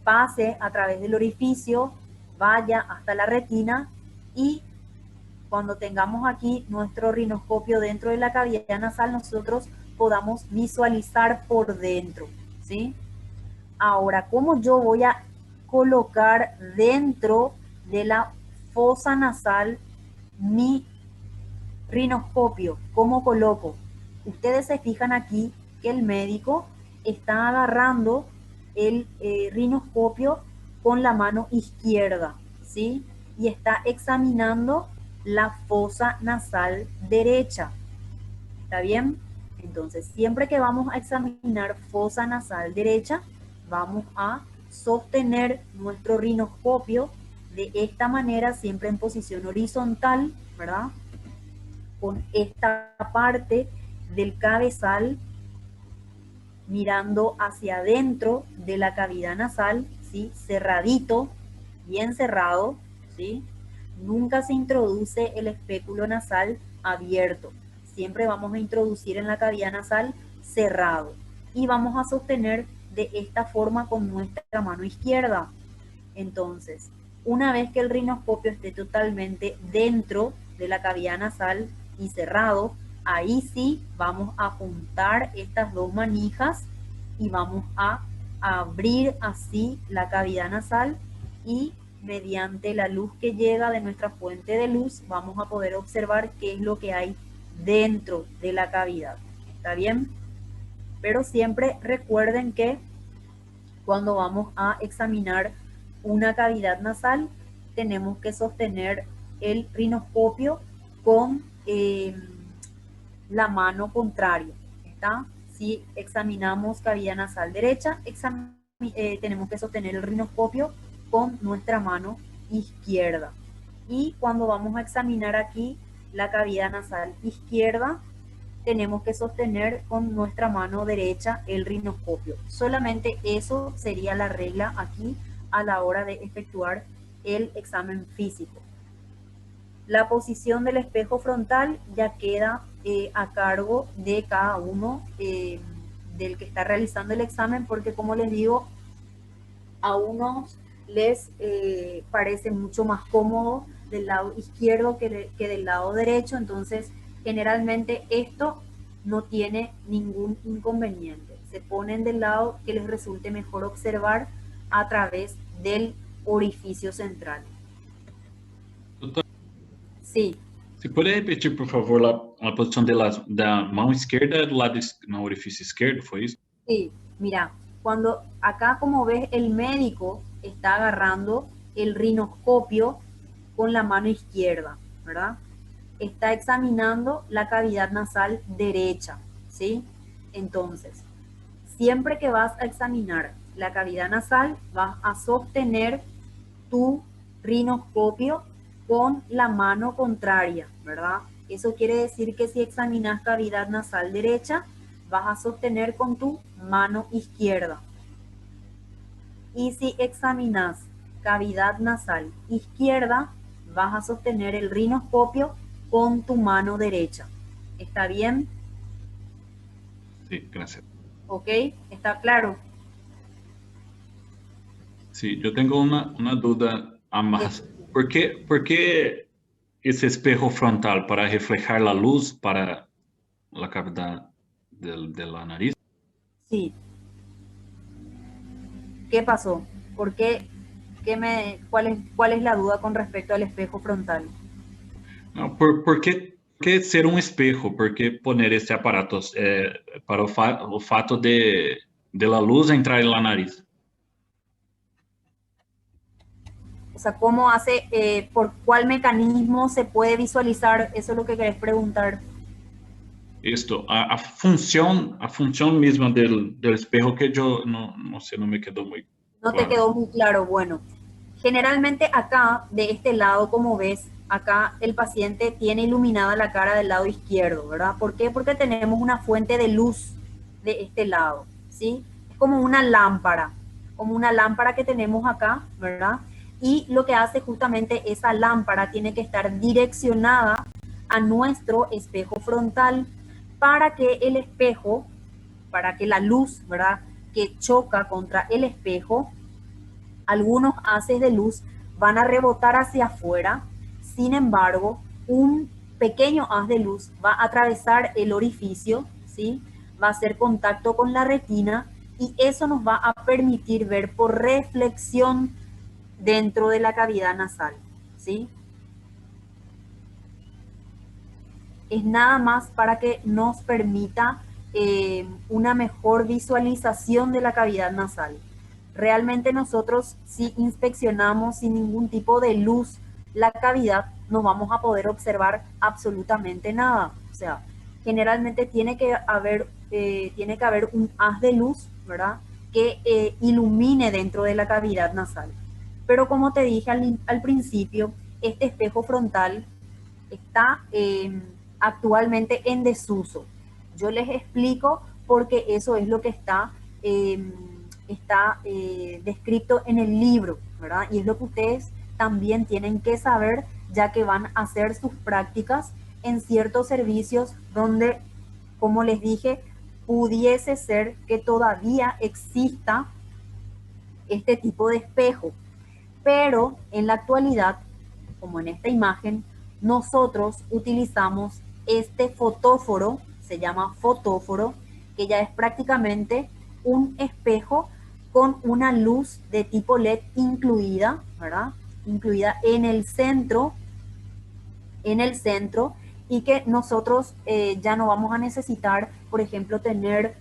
pase a través del orificio, vaya hasta la retina y cuando tengamos aquí nuestro rinoscopio dentro de la cavidad nasal, nosotros podamos visualizar por dentro, ¿sí? Ahora, ¿cómo yo voy a colocar dentro de la fosa nasal mi rinoscopio? ¿Cómo coloco? Ustedes se fijan aquí que el médico está agarrando el rinoscopio con la mano izquierda, ¿sí? Y está examinando la fosa nasal derecha. ¿Está bien? Entonces, siempre que vamos a examinar fosa nasal derecha, vamos a sostener nuestro rinoscopio de esta manera, siempre en posición horizontal, ¿verdad? Con esta parte del cabezal mirando hacia adentro de la cavidad nasal, ¿sí? Cerradito, bien cerrado, ¿sí? Nunca se introduce el espéculo nasal abierto. Siempre vamos a introducir en la cavidad nasal cerrado. Y vamos a sostener de esta forma con nuestra mano izquierda. Entonces, una vez que el rinoscopio esté totalmente dentro de la cavidad nasal y cerrado, ahí sí vamos a juntar estas dos manijas y vamos a abrir así la cavidad nasal y mediante la luz que llega de nuestra fuente de luz vamos a poder observar qué es lo que hay dentro de la cavidad. ¿Está bien? Pero siempre recuerden que cuando vamos a examinar una cavidad nasal tenemos que sostener el rinoscopio con la mano contraria, ¿está? Si examinamos cavidad nasal derecha, tenemos que sostener el rinoscopio con nuestra mano izquierda. Y cuando vamos a examinar aquí la cavidad nasal izquierda, tenemos que sostener con nuestra mano derecha el rinoscopio. Solamente eso sería la regla aquí a la hora de efectuar el examen físico. La posición del espejo frontal ya queda a cargo de cada uno del que está realizando el examen, porque como les digo, a unos les parece mucho más cómodo del lado izquierdo que del lado derecho, entonces generalmente esto no tiene ningún inconveniente. Se ponen del lado que les resulte mejor observar a través del orificio central. Doutor, Sí, você pode repetir, por favor, a posição da mão esquerda do lado no orifício esquerdo, foi isso? sí, mira, cuando acá como ves el médico está agarrando el rinoscopio con la mano izquierda, ¿verdad? Está examinando la cavidad nasal derecha, ¿sí? Entonces, siempre que vas a examinar la cavidad nasal, vas a sostener tu rinoscopio con la mano contraria, ¿verdad? Eso quiere decir que si examinas cavidad nasal derecha, vas a sostener con tu mano izquierda. Y si examinas cavidad nasal izquierda, vas a sostener el rinoscopio con tu mano derecha. ¿Está bien? Sí, gracias. ¿Ok? ¿Está claro? Sí, yo tengo una duda a más. ¿Por qué ese espejo frontal para reflejar la luz para la cavidad de la nariz? Sí. ¿Qué pasó? ¿Por qué? ¿Cuál es la duda con respecto al espejo frontal? No, ¿por qué ser un espejo? ¿Por qué poner este aparato para o fato de la luz entrar en la nariz? O sea, ¿cómo hace, por cuál mecanismo se puede visualizar? Eso es lo que querés preguntar. Esto, a función misma del espejo que yo no sé, no me quedó muy No te claro. quedó muy claro. Bueno, generalmente acá, de este lado, como ves, acá el paciente tiene iluminada la cara del lado izquierdo, ¿verdad? ¿Por qué? Porque tenemos una fuente de luz de este lado, ¿sí? Es como una lámpara que tenemos acá, ¿verdad? Y lo que hace justamente esa lámpara tiene que estar direccionada a nuestro espejo frontal para que el espejo, para que la luz, ¿verdad?, que choca contra el espejo, algunos haces de luz van a rebotar hacia afuera. Sin embargo, un pequeño haz de luz va a atravesar el orificio, ¿sí? Va a hacer contacto con la retina y eso nos va a permitir ver por reflexión dentro de la cavidad nasal, ¿sí? Es nada más para que nos permita una mejor visualización de la cavidad nasal. Realmente nosotros, si inspeccionamos sin ningún tipo de luz la cavidad, no vamos a poder observar absolutamente nada. O sea, generalmente tiene que haber un haz de luz, ¿verdad?, que ilumine dentro de la cavidad nasal. Pero como te dije al principio, este espejo frontal está actualmente en desuso. Yo les explico porque eso es lo que está descrito en el libro, ¿verdad? Y es lo que ustedes también tienen que saber, ya que van a hacer sus prácticas en ciertos servicios donde, como les dije, pudiese ser que todavía exista este tipo de espejo. Pero en la actualidad, como en esta imagen, nosotros utilizamos este fotóforo, se llama fotóforo, que ya es prácticamente un espejo con una luz de tipo LED incluida, ¿verdad? Incluida en el centro, y que nosotros ya no vamos a necesitar, por ejemplo, tener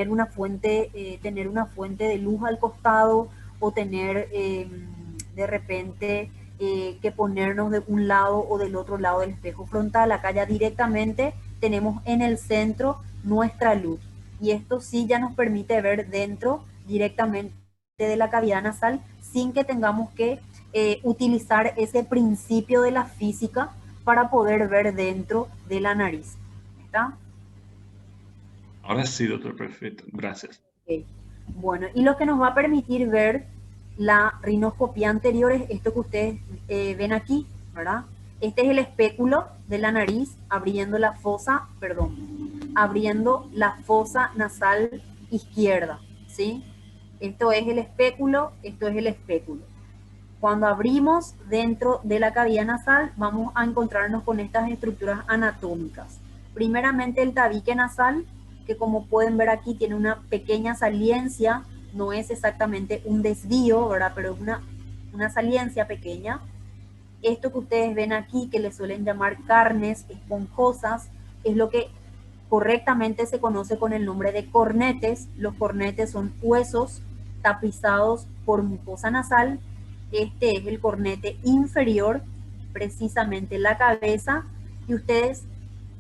una fuente de luz al costado o tener de repente que ponernos de un lado o del otro lado del espejo frontal. Acá ya directamente tenemos en el centro nuestra luz y esto sí ya nos permite ver dentro directamente de la cavidad nasal sin que tengamos que utilizar ese principio de la física para poder ver dentro de la nariz. ¿Está? Ahora sí, doctor, perfecto. Gracias. Ok. Bueno, y lo que nos va a permitir ver la rinoscopía anterior es esto que ustedes ven aquí, ¿verdad? Este es el espéculo de la nariz abriendo la fosa, perdón, abriendo la fosa nasal izquierda, ¿sí? Esto es el espéculo, esto es el espéculo. Cuando abrimos dentro de la cavidad nasal, vamos a encontrarnos con estas estructuras anatómicas. Primeramente el tabique nasal, que como pueden ver aquí tiene una pequeña saliencia, no es exactamente un desvío, ¿verdad? Pero es una saliencia pequeña. Esto que ustedes ven aquí, que le suelen llamar carnes esponjosas, es lo que correctamente se conoce con el nombre de cornetes. Los cornetes son huesos tapizados por mucosa nasal. Este es el cornete inferior, precisamente la cabeza, y ustedes,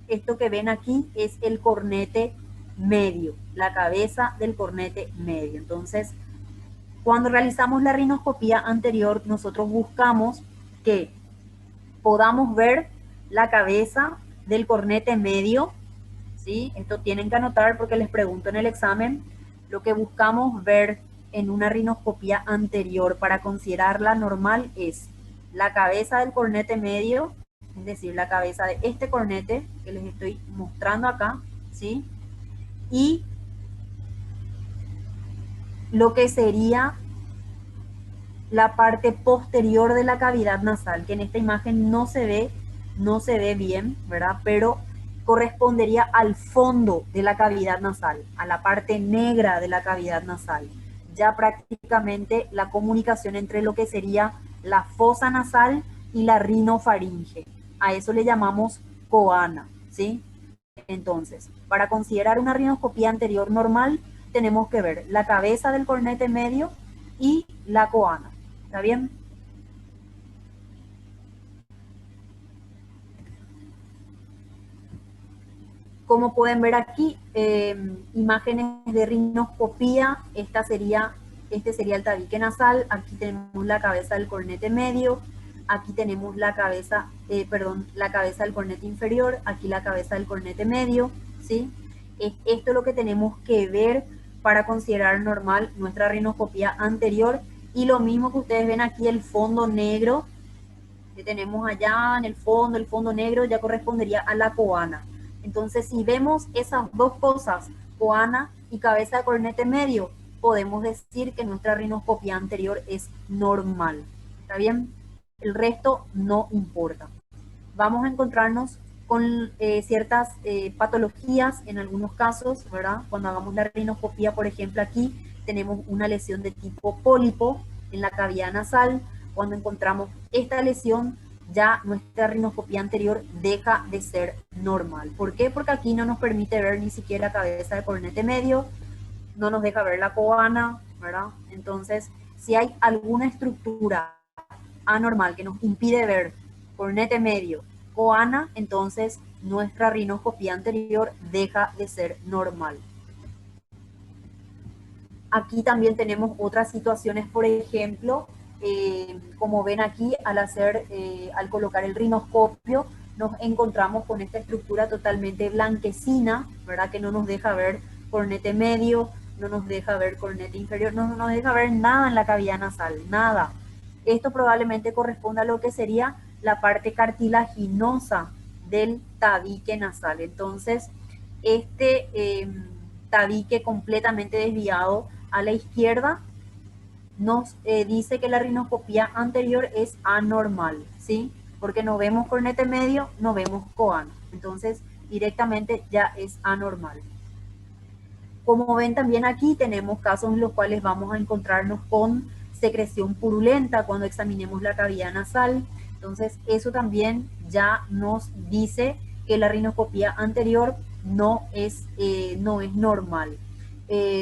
esto que ven aquí es el cornete medio, la cabeza del cornete medio. Entonces, cuando realizamos la rinoscopía anterior, nosotros buscamos que podamos ver la cabeza del cornete medio, ¿sí? Esto tienen que anotar porque les pregunto en el examen. Lo que buscamos ver en una rinoscopía anterior para considerarla normal es la cabeza del cornete medio, es decir, la cabeza de este cornete que les estoy mostrando acá, ¿sí? Y lo que sería la parte posterior de la cavidad nasal, que en esta imagen no se ve bien, ¿verdad? Pero correspondería al fondo de la cavidad nasal, a la parte negra de la cavidad nasal. Ya prácticamente la comunicación entre lo que sería la fosa nasal y la rinofaringe. A eso le llamamos coana, ¿sí? Entonces, para considerar una rinoscopía anterior normal, tenemos que ver la cabeza del cornete medio y la coana. ¿Está bien? Como pueden ver aquí, imágenes de rinoscopía, este sería el tabique nasal, aquí tenemos la cabeza del cornete medio, aquí tenemos la cabeza, la cabeza del cornete inferior, aquí la cabeza del cornete medio, ¿sí? Esto es lo que tenemos que ver para considerar normal nuestra rinoscopía anterior, y lo mismo que ustedes ven aquí, el fondo negro que tenemos allá en el fondo negro ya correspondería a la coana. Entonces, si vemos esas dos cosas, coana y cabeza de cornete medio, podemos decir que nuestra rinoscopía anterior es normal. ¿Está bien? El resto no importa. Vamos a encontrarnos con ciertas patologías en algunos casos, ¿verdad? Cuando hagamos la rinoscopía, por ejemplo, aquí tenemos una lesión de tipo pólipo en la cavidad nasal. Cuando encontramos esta lesión, ya nuestra rinoscopía anterior deja de ser normal. ¿Por qué? Porque aquí no nos permite ver ni siquiera cabeza de cornete medio, no nos deja ver la coana, ¿verdad? Entonces, si hay alguna estructura anormal que nos impide ver cornete medio, coana, entonces nuestra rinoscopía anterior deja de ser normal. Aquí también tenemos otras situaciones, por ejemplo, como ven aquí, al colocar el rinoscopio, nos encontramos con esta estructura totalmente blanquecina, ¿verdad? Que no nos deja ver cornete medio, no nos deja ver cornete inferior, no nos deja ver nada en la cavidad nasal, nada. Esto probablemente corresponde a lo que sería la parte cartilaginosa del tabique nasal. Entonces, tabique completamente desviado a la izquierda nos dice que la rinoscopía anterior es anormal, ¿sí? Porque no vemos cornete medio, no vemos coana. Entonces, directamente ya es anormal. Como ven también aquí, tenemos casos en los cuales vamos a encontrarnos con secreción purulenta cuando examinemos la cavidad nasal. Entonces, eso también ya nos dice que la rinoscopía anterior no es normal.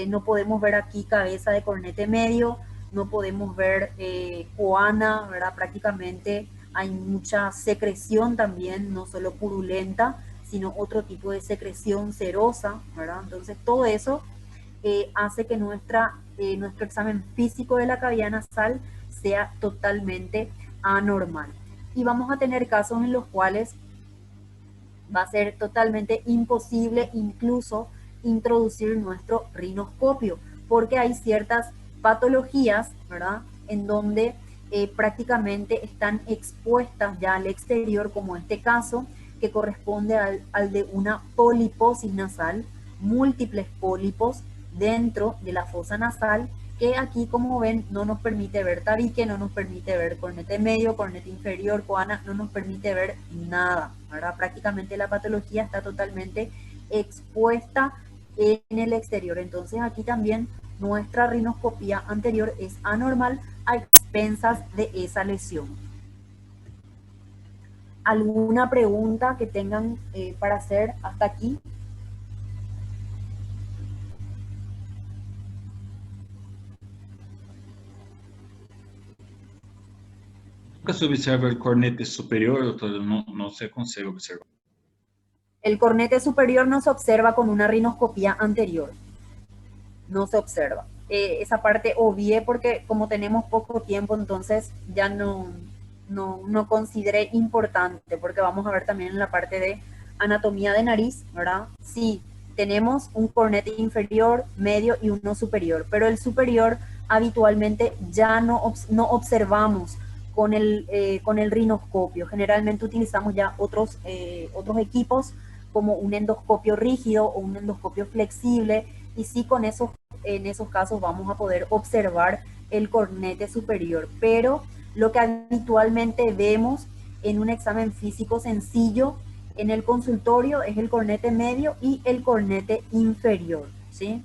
No podemos ver aquí cabeza de cornete medio, no podemos ver coana, ¿verdad? Prácticamente hay mucha secreción también, no solo purulenta, sino otro tipo de secreción serosa, ¿verdad? Entonces todo eso hace que nuestro examen físico de la cavidad nasal sea totalmente anormal. Y vamos a tener casos en los cuales va a ser totalmente imposible incluso introducir nuestro rinoscopio, porque hay ciertas patologías, ¿verdad?, en donde prácticamente están expuestas ya al exterior, como este caso, que corresponde al de una poliposis nasal, múltiples pólipos dentro de la fosa nasal, que aquí, como ven, no nos permite ver tabique, no nos permite ver cornete medio, cornete inferior, coana, no nos permite ver nada, ¿verdad? Prácticamente la patología está totalmente expuesta en el exterior. Entonces aquí también nuestra rinoscopía anterior es anormal a expensas de esa lesión. ¿Alguna pregunta que tengan para hacer hasta aquí? Nunca se observa el cornete superior, doctor, no se consigue observar. El cornete superior no se observa con una rinoscopía anterior. No se observa. Esa parte obvié porque como tenemos poco tiempo, entonces ya no consideré importante, porque vamos a ver también en la parte de anatomía de nariz, ¿verdad? Sí, tenemos un cornete inferior, medio y uno superior, pero el superior habitualmente ya no observamos con el rinoscopio. Generalmente utilizamos ya otros equipos como un endoscopio rígido o un endoscopio flexible, y sí, en esos casos vamos a poder observar el cornete superior, pero lo que habitualmente vemos en un examen físico sencillo en el consultorio es el cornete medio y el cornete inferior, ¿sí?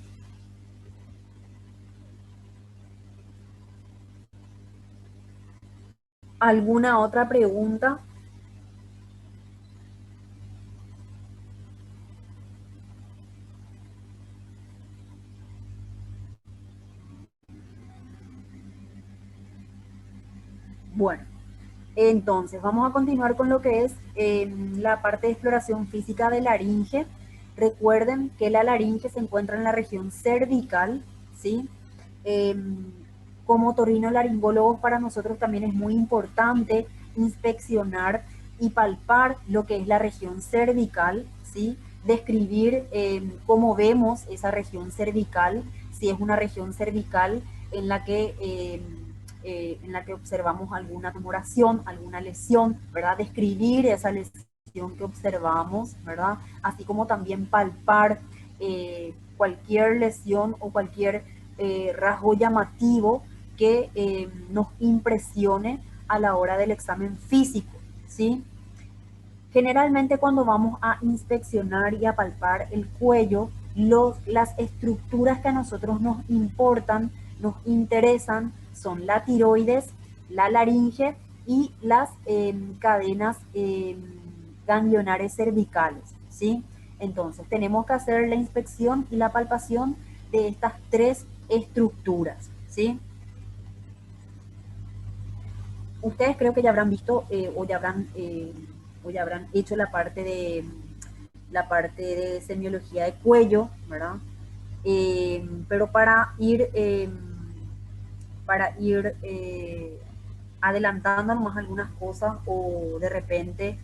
¿Alguna otra pregunta? Bueno, entonces vamos a continuar con lo que es la parte de exploración física de laringe. Recuerden que la laringe se encuentra en la región cervical, ¿sí? Como otorrinolaringólogos, para nosotros también es muy importante inspeccionar y palpar lo que es la región cervical, ¿sí? Describir cómo vemos esa región cervical, si es una región cervical en la que observamos alguna tumoración, alguna lesión, ¿verdad? Describir esa lesión que observamos, ¿verdad? Así como también palpar cualquier lesión o cualquier rasgo llamativo que nos impresione a la hora del examen físico, ¿sí? Generalmente cuando vamos a inspeccionar y a palpar el cuello, las estructuras que a nosotros nos importan, nos interesan, son la tiroides, la laringe y las cadenas ganglionares cervicales, ¿sí? Entonces tenemos que hacer la inspección y la palpación de estas tres estructuras, ¿sí? Ustedes creo que ya habrán visto o ya habrán hecho la parte de semiología de cuello, ¿verdad? Pero para ir adelantando nomás algunas cosas, o de repente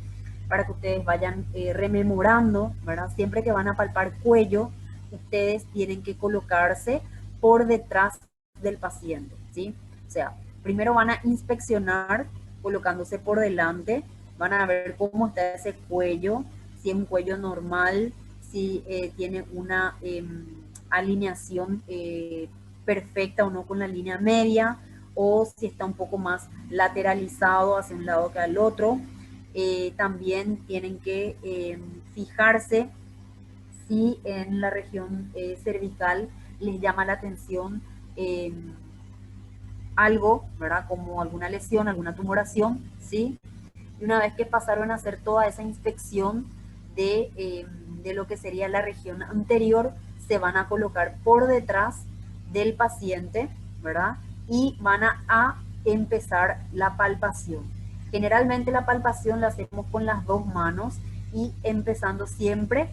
para que ustedes vayan rememorando, ¿verdad? Siempre que van a palpar cuello, ustedes tienen que colocarse por detrás del paciente, ¿sí? O sea, primero van a inspeccionar colocándose por delante, van a ver cómo está ese cuello, si es un cuello normal, si tiene una alineación perfecta o no con la línea media, o si está un poco más lateralizado hacia un lado que al otro. También tienen que fijarse si en la región cervical les llama la atención algo, ¿verdad? Como alguna lesión, alguna tumoración, ¿sí? Y una vez que pasaron a hacer toda esa inspección de lo que sería la región anterior, se van a colocar por detrás del paciente, ¿verdad? Y van a empezar la palpación. Generalmente la palpación la hacemos con las dos manos y empezando siempre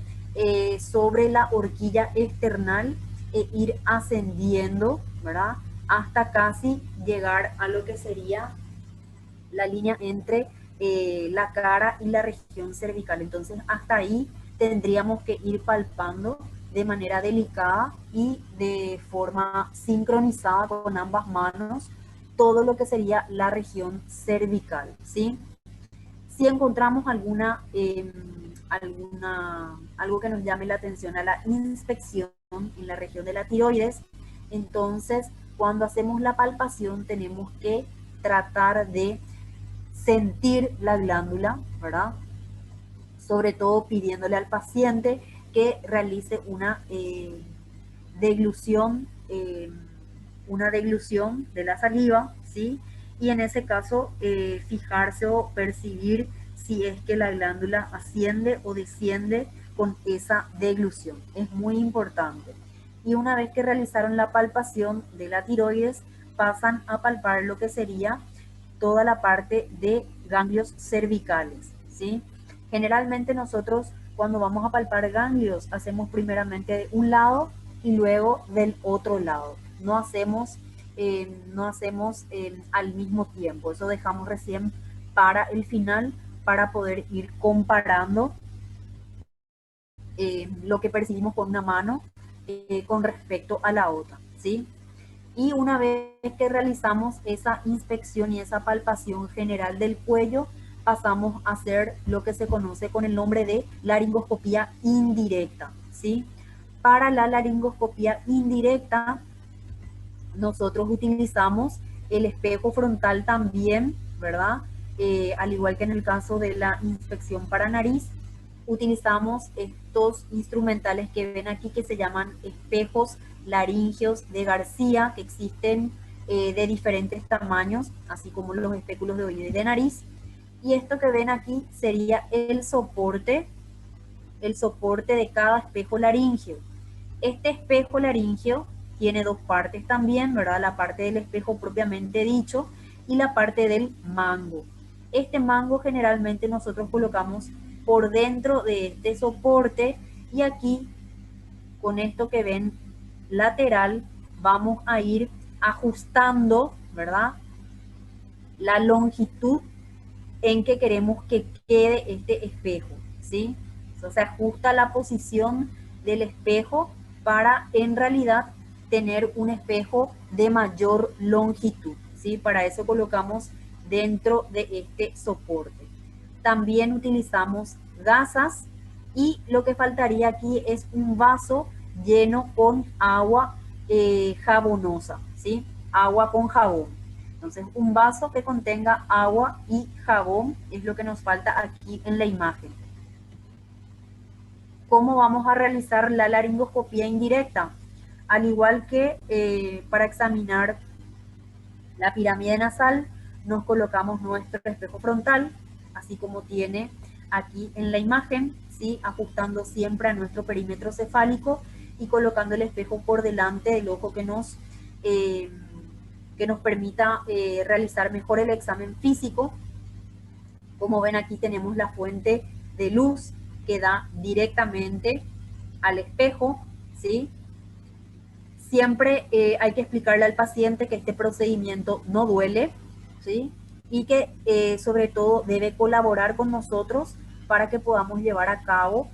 sobre la horquilla external e ir ascendiendo, ¿verdad? Hasta casi llegar a lo que sería la línea entre la cara y la región cervical. Entonces hasta ahí tendríamos que ir palpando de manera delicada y de forma sincronizada con ambas manos todo lo que sería la región cervical, ¿sí? Si encontramos algo que nos llame la atención a la inspección en la región de la tiroides, entonces cuando hacemos la palpación tenemos que tratar de sentir la glándula, ¿verdad? Sobre todo pidiéndole al paciente que realice deglución, una deglución de la saliva, ¿sí? Y en ese caso fijarse o percibir si es que la glándula asciende o desciende con esa deglución. Es muy importante. Y una vez que realizaron la palpación de la tiroides, pasan a palpar lo que sería toda la parte de ganglios cervicales, ¿sí? Generalmente nosotros cuando vamos a palpar ganglios hacemos primeramente de un lado y luego del otro lado. No hacemos al mismo tiempo. Eso dejamos recién para el final para poder ir comparando lo que percibimos con una mano con respecto a la otra, ¿sí? Y una vez que realizamos esa inspección y esa palpación general del cuello, pasamos a hacer lo que se conoce con el nombre de laringoscopía indirecta, ¿sí? Para la laringoscopía indirecta, nosotros utilizamos el espejo frontal también, ¿verdad? Al igual que en el caso de la inspección para nariz, utilizamos estos instrumentales que ven aquí que se llaman espejos laríngeos de García, que existen de diferentes tamaños, así como los espéculos de oído y de nariz. Y esto que ven aquí sería el soporte de cada espejo laríngeo. Este espejo laríngeo tiene dos partes también, ¿verdad? La parte del espejo propiamente dicho y la parte del mango. Este mango generalmente nosotros colocamos por dentro de este soporte y aquí con esto que ven lateral vamos a ir ajustando, ¿verdad? La longitud en que queremos que quede este espejo, ¿sí? Entonces se ajusta la posición del espejo para en realidad tener un espejo de mayor longitud, ¿sí? Para eso colocamos dentro de este soporte. También utilizamos gasas y lo que faltaría aquí es un vaso lleno con agua jabonosa, ¿sí? Agua con jabón. Entonces, un vaso que contenga agua y jabón es lo que nos falta aquí en la imagen. ¿Cómo vamos a realizar la laringoscopía indirecta? Al igual que para examinar la pirámide nasal, nos colocamos nuestro espejo frontal, así como tiene aquí en la imagen, ¿sí? Ajustando siempre a nuestro perímetro cefálico y colocando el espejo por delante del ojo que nos permita realizar mejor el examen físico. Como ven, aquí tenemos la fuente de luz que da directamente al espejo, ¿sí? Siempre hay que explicarle al paciente que este procedimiento no duele, ¿sí? Y que sobre todo debe colaborar con nosotros para que podamos llevar a cabo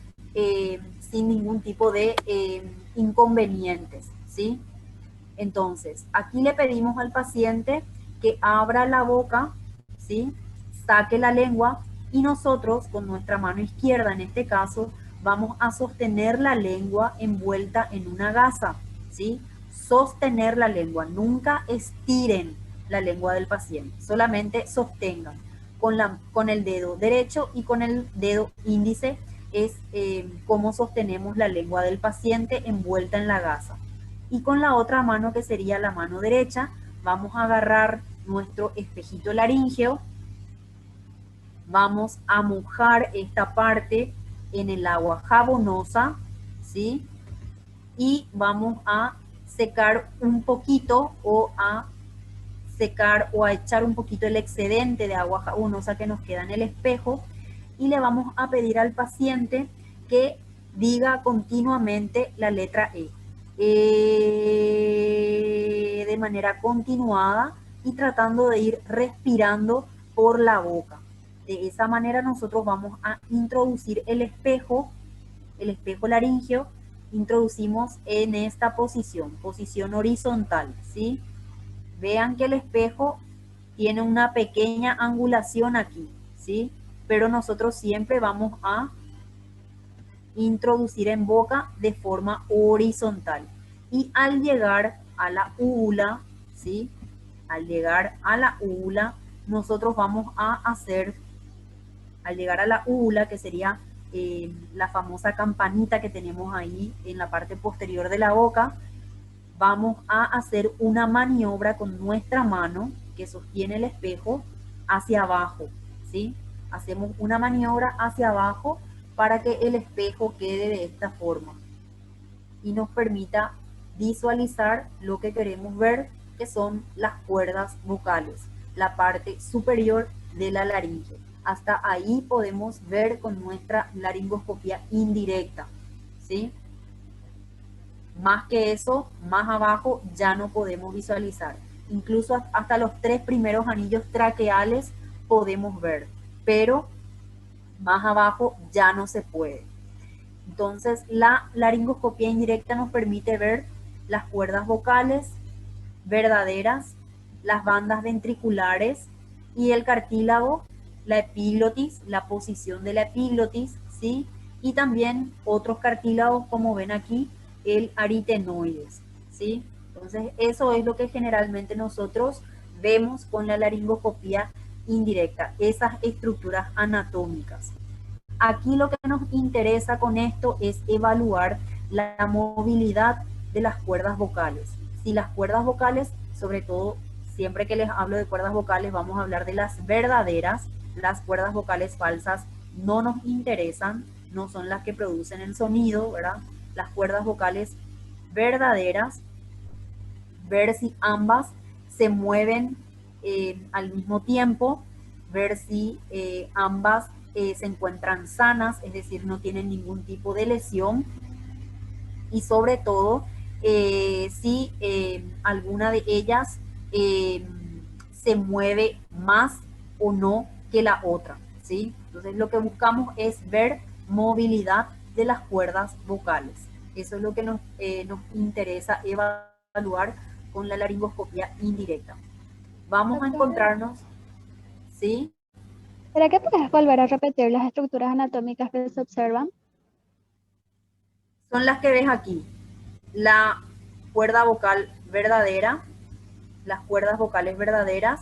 sin ningún tipo de inconvenientes, ¿sí? Entonces, aquí le pedimos al paciente que abra la boca, ¿sí? Saque la lengua y nosotros con nuestra mano izquierda, en este caso, vamos a sostener la lengua envuelta en una gasa, ¿sí? Sostener la lengua, nunca estiren la lengua del paciente, solamente sostengan con el dedo derecho y con el dedo índice es como sostenemos la lengua del paciente envuelta en la gasa. Y con la otra mano, que sería la mano derecha, vamos a agarrar nuestro espejito laríngeo, vamos a mojar esta parte en el agua jabonosa, ¿sí? Y vamos a secar un poquito o a secar o a echar un poquito el excedente de agua jabonosa que nos queda en el espejo y le vamos a pedir al paciente que diga continuamente la letra E. De manera continuada y tratando de ir respirando por la boca. De esa manera nosotros vamos a introducir el espejo laríngeo, introducimos en esta posición horizontal, ¿sí? Vean que el espejo tiene una pequeña angulación aquí, ¿sí? Pero nosotros siempre vamos a introducir en boca de forma horizontal. Y al llegar a la úvula, ¿sí? Al llegar a la úvula, nosotros vamos a hacer, al llegar a la úvula, que sería la famosa campanita que tenemos ahí en la parte posterior de la boca, vamos a hacer una maniobra con nuestra mano que sostiene el espejo hacia abajo, ¿sí? Hacemos una maniobra hacia abajo para que el espejo quede de esta forma y nos permita visualizar lo que queremos ver, que son las cuerdas vocales, la parte superior de la laringe. Hasta ahí podemos ver con nuestra laringoscopía indirecta, ¿sí? Más que eso, más abajo ya no podemos visualizar. Incluso hasta los 3 primeros anillos traqueales podemos ver, pero más abajo ya no se puede. Entonces, la laringoscopía indirecta nos permite ver las cuerdas vocales verdaderas, las bandas ventriculares y el cartílago, la epiglotis, la posición de la epiglotis, ¿sí? Y también otros cartílagos, como ven aquí, el aritenoides, ¿sí? Entonces, eso es lo que generalmente nosotros vemos con la laringoscopía indirecta, esas estructuras anatómicas. Aquí lo que nos interesa con esto es evaluar la movilidad de las cuerdas vocales. Si las cuerdas vocales, sobre todo, siempre que les hablo de cuerdas vocales, vamos a hablar de las verdaderas. Las cuerdas vocales falsas no nos interesan, no son las que producen el sonido, ¿verdad? Las cuerdas vocales verdaderas, ver si ambas se mueven al mismo tiempo, ver si ambas se encuentran sanas, es decir, no tienen ningún tipo de lesión, y sobre todo si alguna de ellas se mueve más o no que la otra, ¿sí? Entonces lo que buscamos es ver movilidad de las cuerdas vocales. Eso es lo que nos interesa evaluar con la laringoscopía indirecta. Vamos a encontrarnos, ¿sí? ¿Será que puedes volver a repetir las estructuras anatómicas que se observan? Son las que ves aquí. La cuerda vocal verdadera, las cuerdas vocales verdaderas.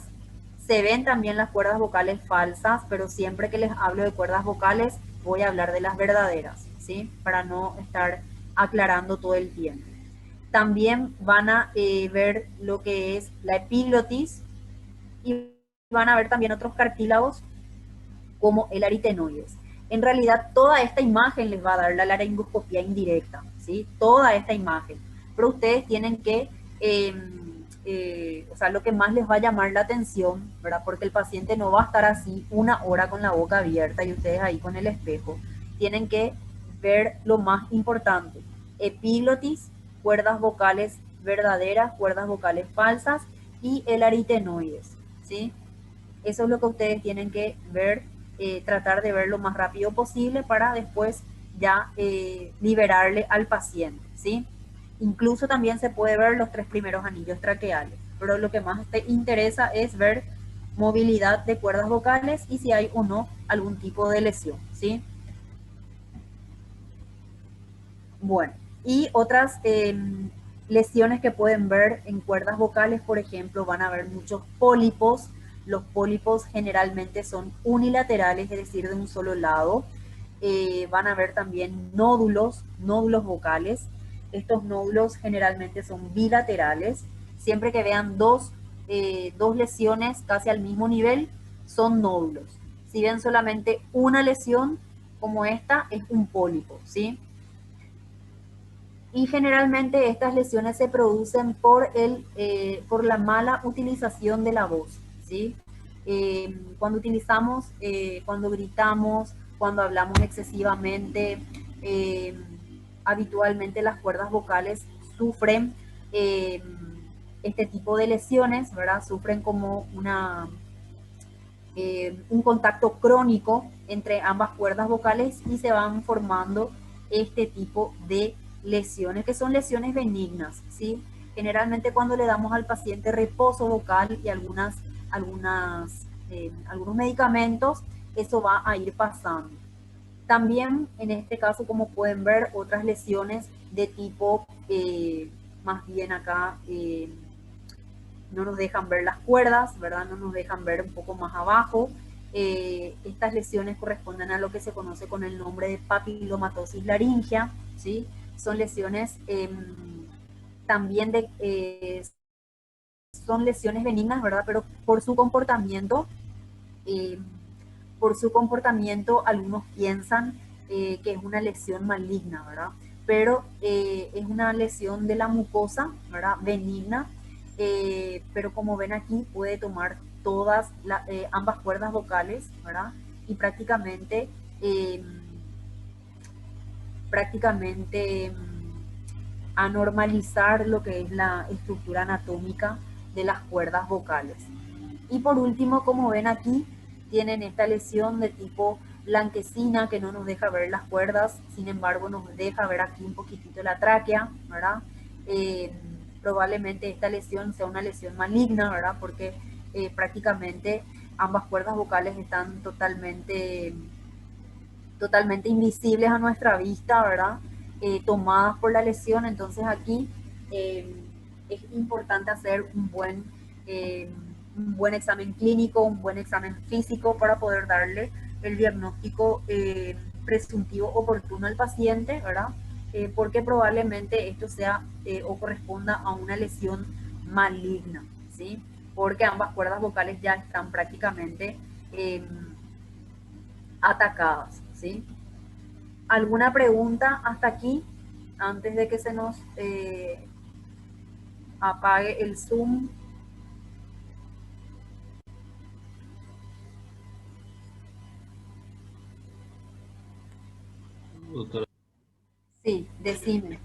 Se ven también las cuerdas vocales falsas, pero siempre que les hablo de cuerdas vocales voy a hablar de las verdaderas, ¿sí? Para no estar aclarando todo el tiempo. También van a ver lo que es la epiglotis y van a ver también otros cartílagos como el aritenoides. En realidad toda esta imagen les va a dar la laringoscopía indirecta, ¿sí? Toda esta imagen. Pero ustedes tienen que, o sea, lo que más les va a llamar la atención, ¿verdad? Porque el paciente no va a estar así 1 hora con la boca abierta y ustedes ahí con el espejo. Tienen que ver lo más importante. Epiglotis, cuerdas vocales verdaderas, cuerdas vocales falsas y el aritenoides, ¿sí? Eso es lo que ustedes tienen que ver, tratar de ver lo más rápido posible para después ya liberarle al paciente, ¿sí? Incluso también se puede ver los 3 primeros anillos traqueales, pero lo que más te interesa es ver movilidad de cuerdas vocales y si hay o no algún tipo de lesión, ¿sí? Bueno, y otras lesiones que pueden ver en cuerdas vocales, por ejemplo, van a ver muchos pólipos. Los pólipos generalmente son unilaterales, es decir, de un solo lado. Van a ver también nódulos vocales. Estos nódulos generalmente son bilaterales. Siempre que vean dos lesiones casi al mismo nivel, son nódulos. Si ven solamente una lesión como esta, es un pólipo, ¿sí? Y generalmente estas lesiones se producen por la mala utilización de la voz, ¿sí? Cuando utilizamos, cuando gritamos, cuando hablamos excesivamente, habitualmente las cuerdas vocales sufren este tipo de lesiones, ¿verdad? Sufren como un contacto crónico entre ambas cuerdas vocales y se van formando este tipo de lesiones, que son lesiones benignas, ¿sí? Generalmente cuando le damos al paciente reposo vocal y algunos medicamentos, eso va a ir pasando. También en este caso, como pueden ver, otras lesiones de tipo, más bien acá, no nos dejan ver las cuerdas, ¿verdad? No nos dejan ver un poco más abajo. Estas lesiones corresponden a lo que se conoce con el nombre de papilomatosis laringea, ¿sí? Son lesiones también son lesiones benignas, ¿verdad? Pero por su comportamiento, algunos piensan que es una lesión maligna, ¿verdad? Pero es una lesión de la mucosa, ¿verdad? Benigna, pero como ven aquí puede tomar ambas cuerdas vocales, ¿verdad? Y prácticamente anormalizar lo que es la estructura anatómica de las cuerdas vocales. Y por último, como ven aquí, tienen esta lesión de tipo blanquecina que no nos deja ver las cuerdas, sin embargo nos deja ver aquí un poquitito la tráquea, ¿verdad? Probablemente esta lesión sea una lesión maligna, ¿verdad? Porque prácticamente ambas cuerdas vocales están totalmente invisibles a nuestra vista, ¿verdad? Tomadas por la lesión. Entonces aquí es importante hacer un buen examen clínico, un buen examen físico para poder darle el diagnóstico presuntivo oportuno al paciente, ¿verdad? Porque probablemente esto sea o corresponda a una lesión maligna, ¿sí? Porque ambas cuerdas vocales ya están prácticamente atacadas, ¿sí? ¿Alguna pregunta hasta aquí? Antes de que se nos apague el Zoom. Doutora, Sí, decime.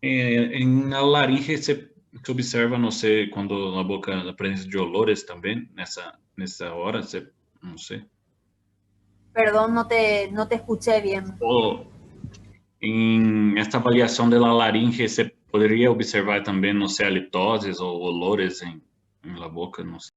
Em a laringe se observa, não sei, quando na boca a presença de olores também, nessa hora, não sei. Perdón, no te escuché bien. Ou em esta avaliação da laringe, se poderia observar também, não sei, halitoses ou olores em la boca, não sei.